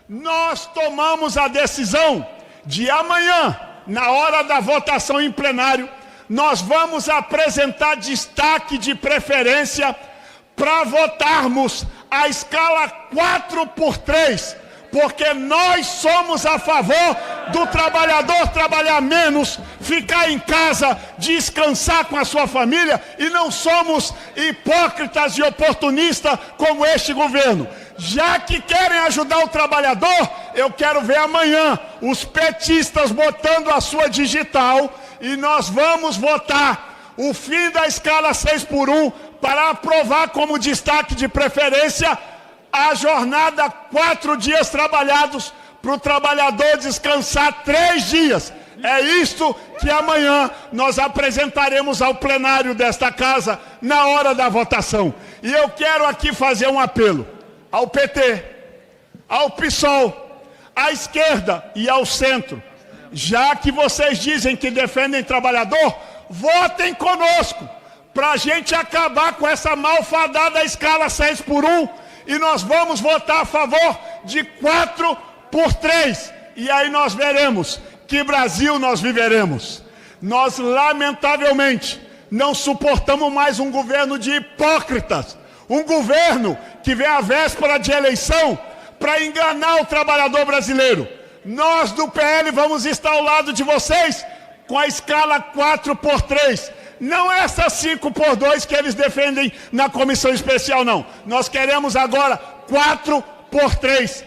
Nós tomamos a decisão de amanhã, na hora da votação em plenário, nós vamos apresentar destaque de preferência para votarmos a escala 4x3, porque nós somos a favor do trabalhador trabalhar menos, ficar em casa, descansar com a sua família, e não somos hipócritas e oportunistas como este governo. Já que querem ajudar o trabalhador, eu quero ver amanhã os petistas botando a sua digital e nós vamos votar o fim da escala 6x1 para aprovar como destaque de preferência a jornada 4 dias trabalhados para o trabalhador descansar 3 dias. É isto que amanhã nós apresentaremos ao plenário desta casa na hora da votação. E eu quero aqui fazer um apelo ao PT, ao PSOL, à esquerda e ao centro. Já que vocês dizem que defendem trabalhador, votem conosco para a gente acabar com essa malfadada escala 6x1 e nós vamos votar a favor de 4x3. E aí nós veremos que Brasil nós viveremos. Nós, lamentavelmente, não suportamos mais um governo de hipócritas, um governo que vem à véspera de eleição para enganar o trabalhador brasileiro. Nós do PL vamos estar ao lado de vocês com a escala 4x3. Não essa 5x2 que eles defendem na comissão especial, não. Nós queremos agora 4x3.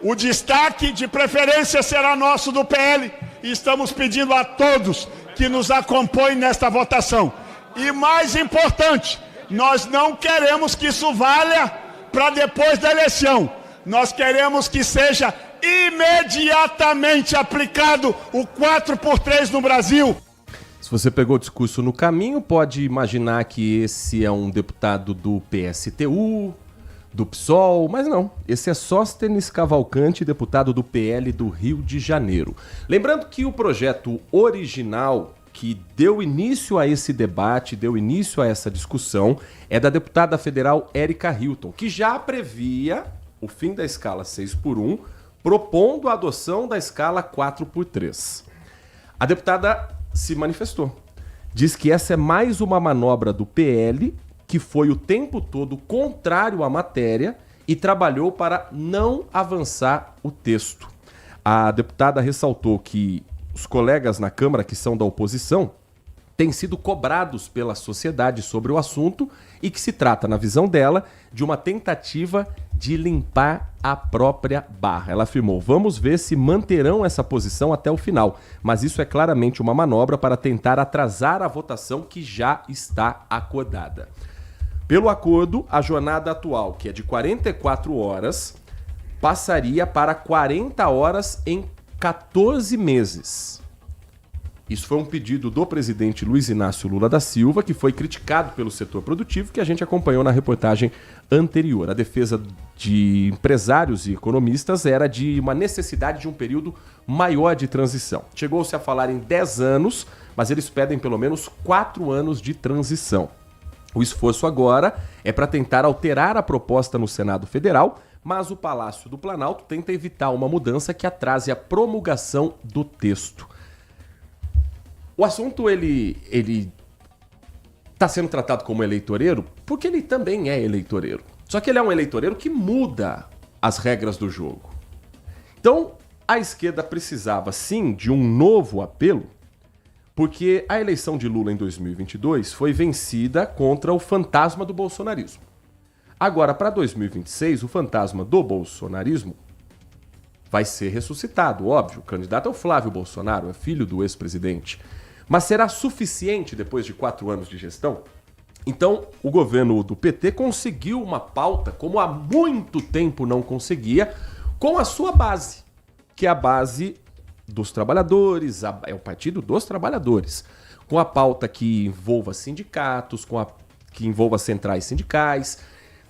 O destaque de preferência será nosso do PL e estamos pedindo a todos que nos acompanhem nesta votação. E mais importante, nós não queremos que isso valha para depois da eleição. Nós queremos que seja imediatamente aplicado o 4x3 no Brasil. Se você pegou o discurso no caminho, pode imaginar que esse é um deputado do PSTU, do PSOL, mas não. Esse é Sóstenes Cavalcante, deputado do PL do Rio de Janeiro. Lembrando que o projeto original que deu início a esse debate, deu início a essa discussão, é da deputada federal Érica Hilton, que já previa o fim da escala 6x1, propondo a adoção da escala 4x3. A deputada se manifestou. Diz que essa é mais uma manobra do PL, que foi o tempo todo contrário à matéria e trabalhou para não avançar o texto. A deputada ressaltou que os colegas na Câmara que são da oposição têm sido cobrados pela sociedade sobre o assunto e que se trata, na visão dela, de uma tentativa de limpar a própria barra. Ela afirmou: vamos ver se manterão essa posição até o final, mas isso é claramente uma manobra para tentar atrasar a votação que já está acordada. Pelo acordo, a jornada atual, que é de 44 horas, passaria para 40 horas em 14 meses. Isso foi um pedido do presidente Luiz Inácio Lula da Silva, que foi criticado pelo setor produtivo, que a gente acompanhou na reportagem anterior. A defesa de empresários e economistas era de uma necessidade de um período maior de transição. Chegou-se a falar em 10 anos, mas eles pedem pelo menos 4 anos de transição. O esforço agora é para tentar alterar a proposta no Senado Federal, mas o Palácio do Planalto tenta evitar uma mudança que atrase a promulgação do texto. O assunto, ele está sendo tratado como eleitoreiro porque ele também é eleitoreiro. Só que ele é um eleitoreiro que muda as regras do jogo. Então, a esquerda precisava, sim, de um novo apelo, porque a eleição de Lula em 2022 foi vencida contra o fantasma do bolsonarismo. Agora, para 2026, o fantasma do bolsonarismo vai ser ressuscitado, óbvio. O candidato é o Flávio Bolsonaro, é filho do ex-presidente. Mas será suficiente depois de 4 anos de gestão? Então, o governo do PT conseguiu uma pauta, como há muito tempo não conseguia, com a sua base, que é a base dos trabalhadores, é o Partido dos Trabalhadores, com a pauta que envolva sindicatos, que envolva centrais sindicais.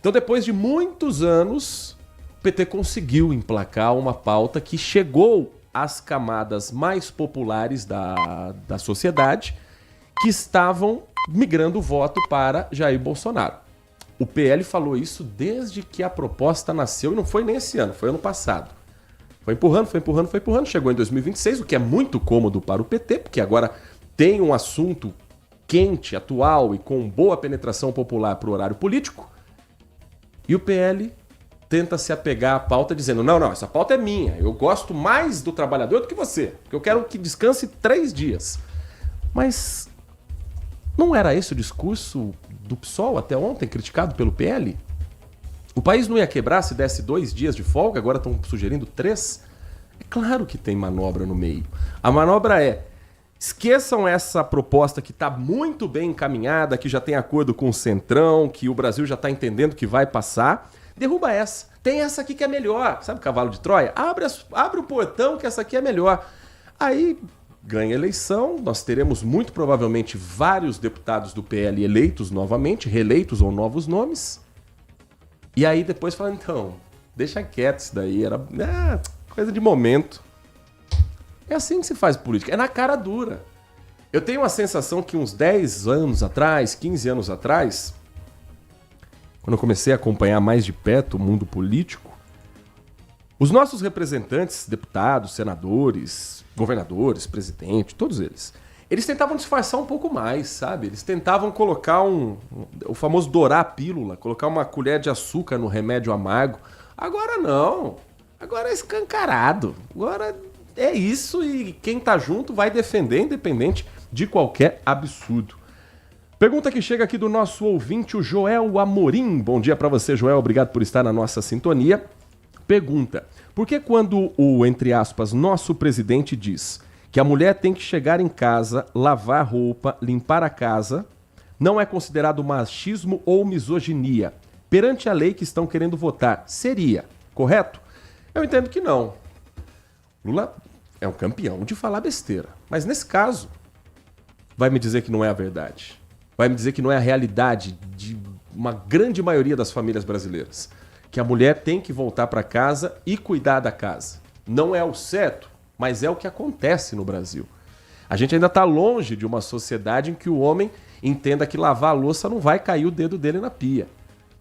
Então, depois de muitos anos, o PT conseguiu emplacar uma pauta que chegou às camadas mais populares da sociedade, que estavam migrando o voto para Jair Bolsonaro. O PL falou isso desde que a proposta nasceu, e não foi nem esse ano, foi ano passado. Foi empurrando, chegou em 2026, o que é muito cômodo para o PT, porque agora tem um assunto quente, atual e com boa penetração popular para o horário político, e o PL tenta se apegar à pauta dizendo, não, essa pauta é minha, eu gosto mais do trabalhador do que você, porque eu quero que descanse 3 dias. Mas não era esse o discurso do PSOL até ontem, criticado pelo PL? O país não ia quebrar se desse 2 dias de folga, agora estão sugerindo 3? É claro que tem manobra no meio. A manobra é, esqueçam essa proposta que está muito bem encaminhada, que já tem acordo com o Centrão, que o Brasil já está entendendo que vai passar. Derruba essa. Tem essa aqui que é melhor. Sabe o cavalo de Troia? Abre o portão que essa aqui é melhor. Aí ganha a eleição, nós teremos muito provavelmente vários deputados do PL eleitos novamente, reeleitos ou novos nomes. E aí depois fala, então, deixa quieto isso daí, era coisa de momento. É assim que se faz política, é na cara dura. Eu tenho a sensação que uns 10 anos atrás, 15 anos atrás, quando eu comecei a acompanhar mais de perto o mundo político, os nossos representantes, deputados, senadores, governadores, presidente, todos eles tentavam disfarçar um pouco mais, sabe? Eles tentavam colocar o famoso dourar a pílula, colocar uma colher de açúcar no remédio amargo. Agora não, agora é escancarado, agora é isso e quem tá junto vai defender, independente de qualquer absurdo. Pergunta que chega aqui do nosso ouvinte, o Joel Amorim. Bom dia para você, Joel. Obrigado por estar na nossa sintonia. Pergunta, por que quando o, entre aspas, nosso presidente diz que a mulher tem que chegar em casa, lavar roupa, limpar a casa, não é considerado machismo ou misoginia? Perante a lei que estão querendo votar, seria, correto? Eu entendo que não. Lula é um campeão de falar besteira. Mas nesse caso, vai me dizer que não é a verdade. Vai me dizer que não é a realidade de uma grande maioria das famílias brasileiras. Que a mulher tem que voltar para casa e cuidar da casa. Não é o certo, mas é o que acontece no Brasil. A gente ainda está longe de uma sociedade em que o homem entenda que lavar a louça não vai cair o dedo dele na pia.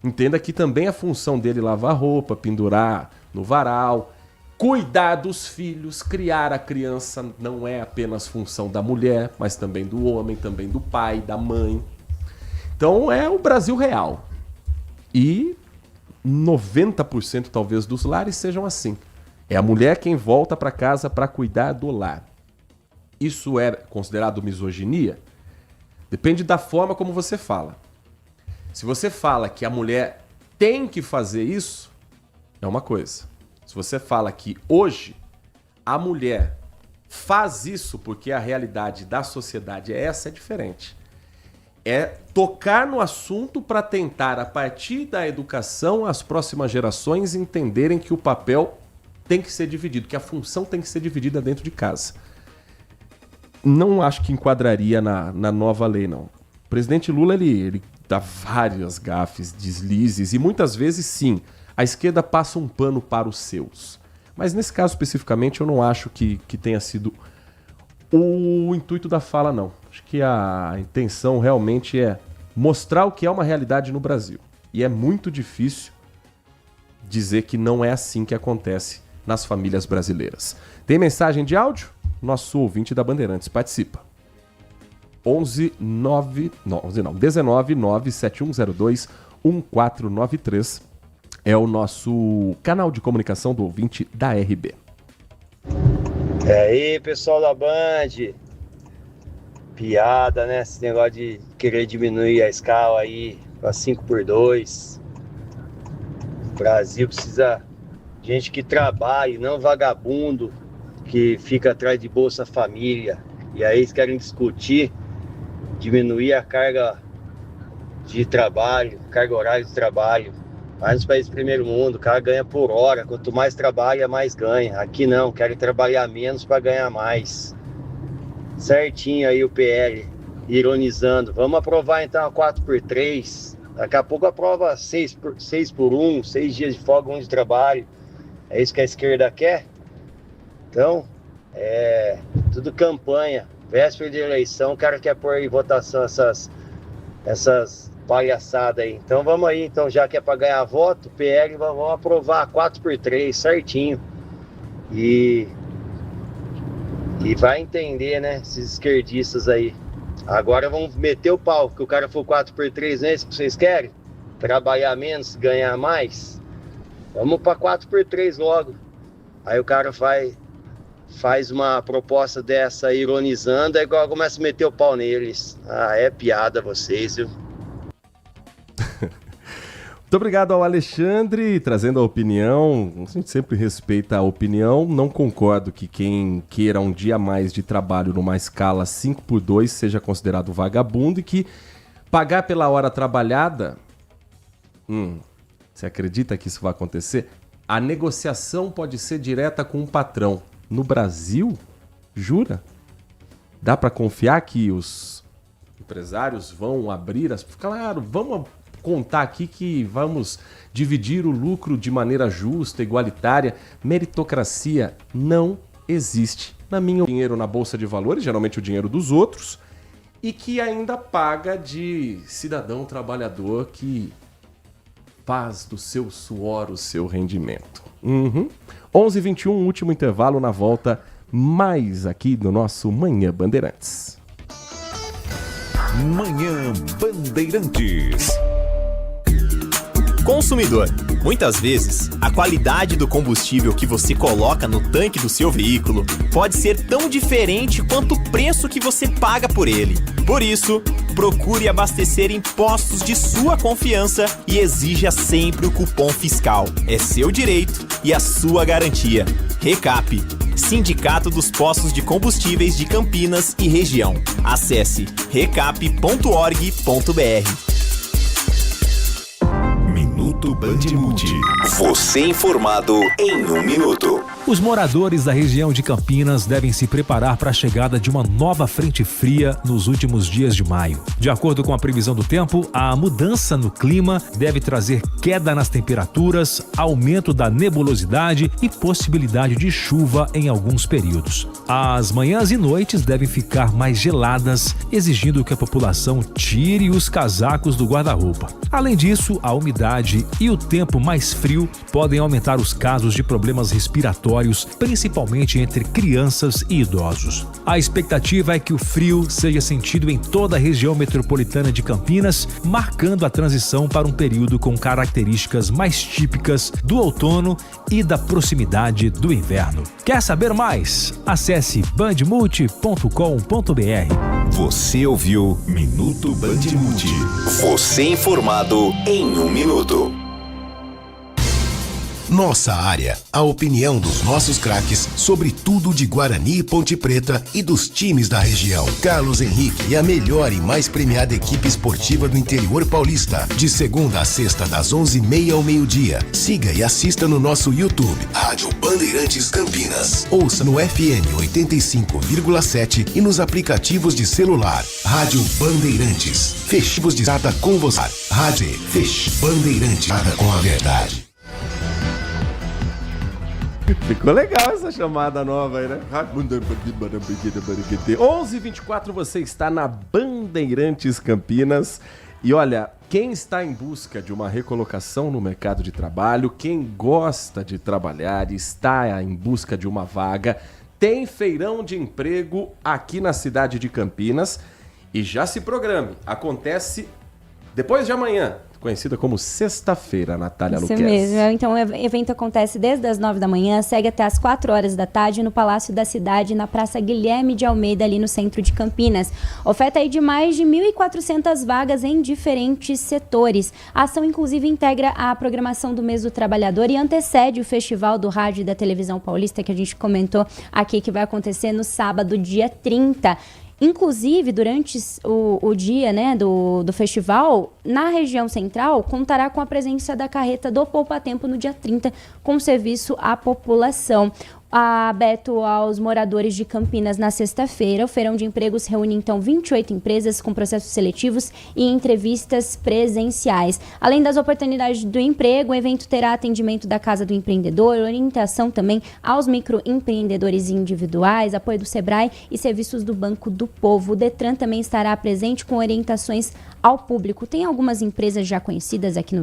Entenda que também a função dele lavar roupa, pendurar no varal, cuidar dos filhos, criar a criança não é apenas função da mulher, mas também do homem, também do pai, da mãe. Então é o Brasil real. E 90% talvez dos lares sejam assim. É a mulher quem volta para casa para cuidar do lar. Isso é considerado misoginia? Depende da forma como você fala. Se você fala que a mulher tem que fazer isso, é uma coisa. Se você fala que hoje a mulher faz isso porque a realidade da sociedade é essa, é diferente. É tocar no assunto para tentar, a partir da educação, as próximas gerações entenderem que o papel tem que ser dividido, que a função tem que ser dividida dentro de casa. Não acho que enquadraria na nova lei, não. O presidente Lula, ele dá várias gafes, deslizes, e muitas vezes, sim, a esquerda passa um pano para os seus. Mas nesse caso especificamente eu não acho que tenha sido o intuito da fala, não. Acho que a intenção realmente é mostrar o que é uma realidade no Brasil. E é muito difícil dizer que não é assim que acontece nas famílias brasileiras. Tem mensagem de áudio? Nosso ouvinte da Bandeirantes participa. 19 97102 1493 é o nosso canal de comunicação do ouvinte da RB. E aí, pessoal da Band, piada, né? Esse negócio de querer diminuir a escala aí para 5x2. O Brasil precisa de gente que trabalhe, não vagabundo que fica atrás de Bolsa Família. E aí eles querem discutir, diminuir a carga de trabalho, carga horária de trabalho. Mas nos países do primeiro mundo, o cara ganha por hora. Quanto mais trabalha, mais ganha. Aqui não, querem trabalhar menos para ganhar mais. Certinho aí o PL. ironizando. Vamos aprovar então a 4x3. Daqui a pouco aprova 6x1, 6 dias de folga, 1 de trabalho. É isso que a esquerda quer? Então, tudo campanha. Véspera de eleição, o cara quer pôr em votação essas palhaçadas aí. Então vamos aí, então, já que é para ganhar voto, PL, vamos aprovar 4x3, certinho. E vai entender, né, esses esquerdistas aí. Agora vamos meter o pau, que o cara for 4x3, não é isso que vocês querem? Trabalhar menos, ganhar mais? Vamos para 4x3 logo. Aí o cara faz uma proposta dessa ironizando, aí igual começa a meter o pau neles. É piada vocês, viu? Muito obrigado ao Alexandre, trazendo a opinião. A gente sempre respeita a opinião. Não concordo que quem queira um dia a mais de trabalho numa escala 5x2 seja considerado vagabundo e que pagar pela hora trabalhada... Você acredita que isso vai acontecer? A negociação pode ser direta com o patrão. No Brasil? Jura? Dá para confiar que os empresários vão abrir as... Claro, vamos contar aqui que vamos dividir o lucro de maneira justa, igualitária. Meritocracia não existe. Na minha opinião, dinheiro na Bolsa de Valores, geralmente o dinheiro dos outros, e que ainda paga de cidadão trabalhador que faz do seu suor o seu rendimento. 11h21, último intervalo, na volta mais aqui do nosso Manhã Bandeirantes. Manhã Bandeirantes. Consumidor. Muitas vezes, a qualidade do combustível que você coloca no tanque do seu veículo pode ser tão diferente quanto o preço que você paga por ele. Por isso, procure abastecer em postos de sua confiança e exija sempre o cupom fiscal. É seu direito e a sua garantia. Recap, Sindicato dos Postos de Combustíveis de Campinas e Região. Acesse recap.org.br. Minuto Bandmuti. Você informado em 1 minuto. Os moradores da região de Campinas devem se preparar para a chegada de uma nova frente fria nos últimos dias de maio. De acordo com a previsão do tempo, a mudança no clima deve trazer queda nas temperaturas, aumento da nebulosidade e possibilidade de chuva em alguns períodos. As manhãs e noites devem ficar mais geladas, exigindo que a população tire os casacos do guarda-roupa. Além disso, a umidade e o tempo mais frio podem aumentar os casos de problemas respiratórios, principalmente entre crianças e idosos. A expectativa é que o frio seja sentido em toda a região metropolitana de Campinas, marcando a transição para um período com características mais típicas do outono e da proximidade do inverno. Quer saber mais? Acesse bandmulti.com.br. Você ouviu Minuto Bandmuti. Você informado em 1 minuto. Nossa área, a opinião dos nossos craques sobre tudo de Guarani e Ponte Preta e dos times da região. Carlos Henrique e a melhor e mais premiada equipe esportiva do interior paulista. De segunda a sexta, das 11h30 ao meio-dia. Siga e assista no nosso YouTube, Rádio Bandeirantes Campinas. Ouça no FM 85,7 e nos aplicativos de celular. Rádio Bandeirantes. Fechivos de data com você. Rádio Bandeirantes. Nada com a verdade. Ficou legal essa chamada nova aí, né? 11h24, você está na Bandeirantes Campinas. E olha, quem está em busca de uma recolocação no mercado de trabalho, quem gosta de trabalhar e está em busca de uma vaga, tem feirão de emprego aqui na cidade de Campinas. E já se programe, acontece depois de amanhã. Conhecida como Sexta-feira, Natália Luquez. Isso mesmo. Então, o evento acontece desde as 9 da manhã, segue até as 4 horas da tarde no Palácio da Cidade, na Praça Guilherme de Almeida, ali no centro de Campinas. Oferta aí de mais de 1.400 vagas em diferentes setores. A ação, inclusive, integra a programação do Mês do Trabalhador e antecede o Festival do Rádio e da Televisão Paulista, que a gente comentou aqui, que vai acontecer no sábado, dia 30. Inclusive, durante o dia, né, do festival, na região central, contará com a presença da carreta do Poupa Tempo no dia 30, com serviço à população. aberto aos moradores de Campinas na sexta-feira. O Feirão de Empregos reúne, então, 28 empresas com processos seletivos e entrevistas presenciais. Além das oportunidades do emprego, o evento terá atendimento da Casa do Empreendedor, orientação também aos microempreendedores individuais, apoio do Sebrae e serviços do Banco do Povo. O Detran também estará presente com orientações ao público. Tem algumas empresas já conhecidas aqui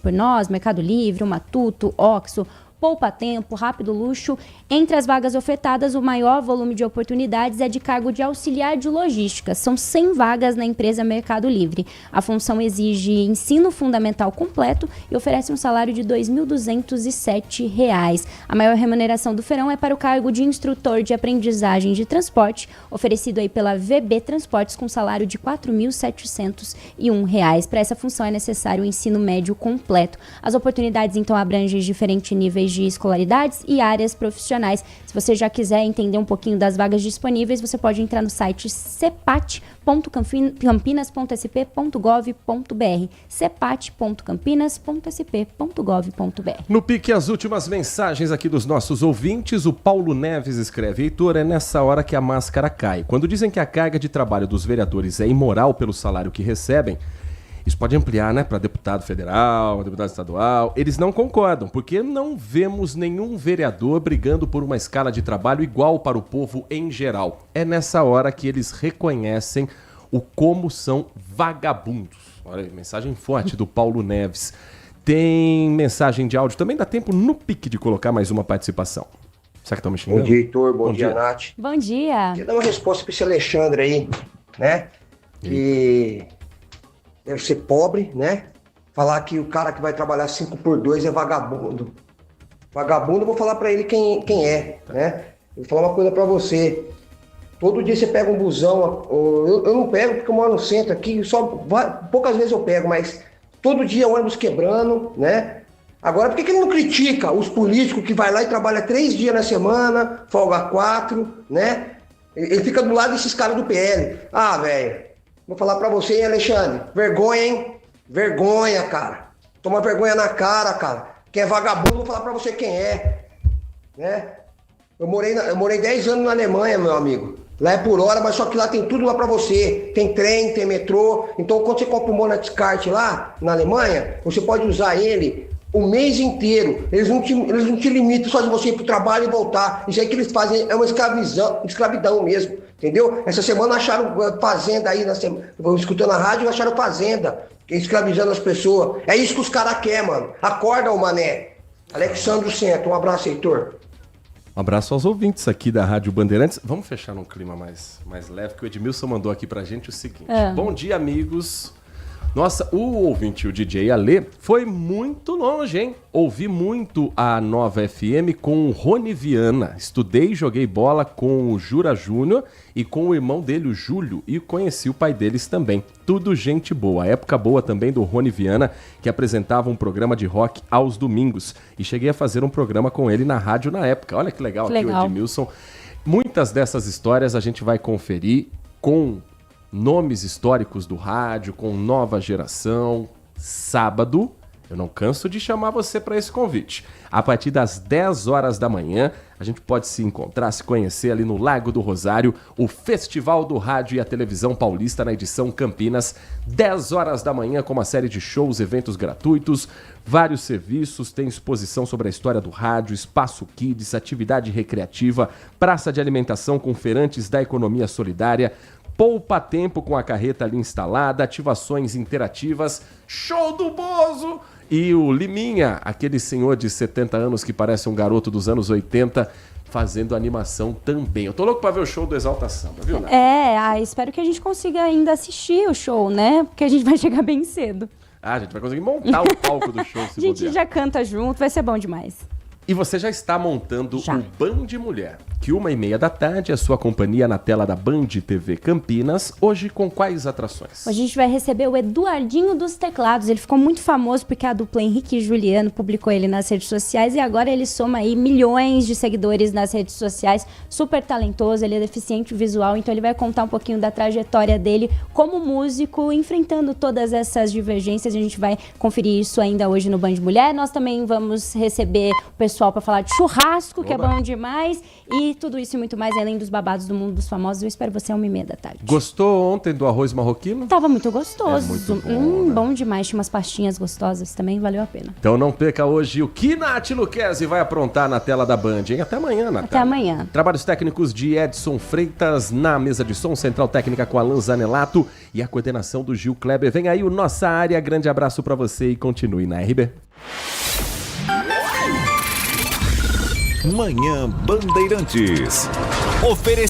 por nós, Mercado Livre, o Matuto, Oxxo, Poupa Tempo, Rápido Luxo. Entre as vagas ofertadas, o maior volume de oportunidades é de cargo de auxiliar de logística. São 100 vagas na empresa Mercado Livre. A função exige ensino fundamental completo e oferece um salário de R$ 2.207. A maior remuneração do feirão é para o cargo de instrutor de aprendizagem de transporte, oferecido aí pela VB Transportes, com salário de R$ 4.701. Para essa função é necessário o ensino médio completo. As oportunidades, então, abrangem diferentes níveis de escolaridades e áreas profissionais. Se você já quiser entender um pouquinho das vagas disponíveis, você pode entrar no site cepat.campinas.sp.gov.br, cepat.campinas.sp.gov.br. No pique, as últimas mensagens aqui dos nossos ouvintes. O Paulo Neves escreve: Heitor, é nessa hora que a máscara cai. Quando dizem que a carga de trabalho dos vereadores é imoral pelo salário que recebem, isso pode ampliar, né, para deputado federal, deputado estadual. Eles não concordam, porque não vemos nenhum vereador brigando por uma escala de trabalho igual para o povo em geral. É nessa hora que eles reconhecem o como são vagabundos. Olha aí, mensagem forte do Paulo Neves. Tem mensagem de áudio. Também dá tempo no pique de colocar mais uma participação. Será que estão me xingando? Bom dia, Heitor. Bom dia, Nath. Bom dia. Queria dar uma resposta para esse Alexandre aí, né? Que deve ser pobre, né? Falar que o cara que vai trabalhar 5x2 é vagabundo. Vagabundo, eu vou falar pra ele quem é, né? Eu vou falar uma coisa pra você. Todo dia você pega um busão, eu não pego porque eu moro no centro aqui, poucas vezes eu pego, mas todo dia ônibus quebrando, né? Agora, por que ele não critica os políticos que vai lá e trabalha 3 dias na semana, folga 4, né? Ele fica do lado desses caras do PL. Ah, velho. Vou falar pra você, hein, Alexandre? Vergonha, hein? Vergonha, cara. Toma vergonha na cara, cara. Quem é vagabundo, vou falar pra você quem é. Né? Eu morei 10 anos na Alemanha, meu amigo. Lá é por hora, mas só que lá tem tudo lá pra você. Tem trem, tem metrô. Então, quando você compra um Monatskart lá, na Alemanha, você pode usar ele o mês inteiro. Eles não te limitam só de você ir pro trabalho e voltar. Isso aí que eles fazem é uma escravidão mesmo. Entendeu? Essa semana acharam fazenda aí, escutando a rádio, acharam fazenda, escravizando as pessoas. É isso que os caras querem, mano. Acorda, ô mané. Alexandre Centro, um abraço, Heitor. Um abraço aos ouvintes aqui da Rádio Bandeirantes. Vamos fechar num clima mais leve, que o Edmilson mandou aqui pra gente o seguinte. Bom dia, amigos. Nossa, o ouvinte, o DJ Alê, foi muito longe, hein? Ouvi muito a Nova FM com o Rony Viana. Estudei e joguei bola com o Jura Júnior e com o irmão dele, o Júlio, e conheci o pai deles também. Tudo gente boa. Época boa também do Rony Viana, que apresentava um programa de rock aos domingos. E cheguei a fazer um programa com ele na rádio na época. Olha que legal, aqui o Edmilson. Muitas dessas histórias a gente vai conferir com nomes históricos do rádio, com nova geração. Sábado, eu não canso de chamar você para esse convite. A partir das 10 horas da manhã, a gente pode se encontrar, se conhecer ali no Lago do Rosário, o Festival do Rádio e a Televisão Paulista na edição Campinas. 10 horas da manhã com uma série de shows, eventos gratuitos, vários serviços, tem exposição sobre a história do rádio, espaço kids, atividade recreativa, praça de alimentação com feirantes da economia solidária, Poupa Tempo com a carreta ali instalada, ativações interativas, show do Bozo! E o Liminha, aquele senhor de 70 anos que parece um garoto dos anos 80, fazendo animação também. Eu tô louco pra ver o show do Exalta Samba, viu, Nath? Espero que a gente consiga ainda assistir o show, né? Porque a gente vai chegar bem cedo. A gente vai conseguir montar o palco do show, se A gente bobear. já canta junto, vai ser bom demais. E você já está montando o Band Mulher, que 1h30 da tarde é a sua companhia na tela da Band TV Campinas, hoje com quais atrações? Hoje a gente vai receber o Eduardinho dos Teclados, ele ficou muito famoso porque a dupla Henrique e Juliano publicou ele nas redes sociais e agora ele soma aí milhões de seguidores nas redes sociais, super talentoso, ele é deficiente visual, então ele vai contar um pouquinho da trajetória dele como músico, enfrentando todas essas divergências, a gente vai conferir isso ainda hoje no Band Mulher. Nós também vamos receber o pessoal pessoal para falar de churrasco, que é Oba. bom demais. E tudo isso e muito mais, além dos babados do mundo dos famosos. Eu espero você 1h30 Gostou ontem do arroz marroquino? Tava muito gostoso. É muito bom, Bom demais. Tinha umas pastinhas gostosas também, valeu a pena. Então não perca hoje o que Nath Luquezzi vai aprontar na tela da Band, hein? Até amanhã, Nath. Até amanhã. Trabalhos técnicos de Edson Freitas, na mesa de som, central técnica com Alan Zanelato e a coordenação do Gil Kleber. Vem aí o Nossa Área, grande abraço pra você e continue na RB. Manhã Bandeirantes.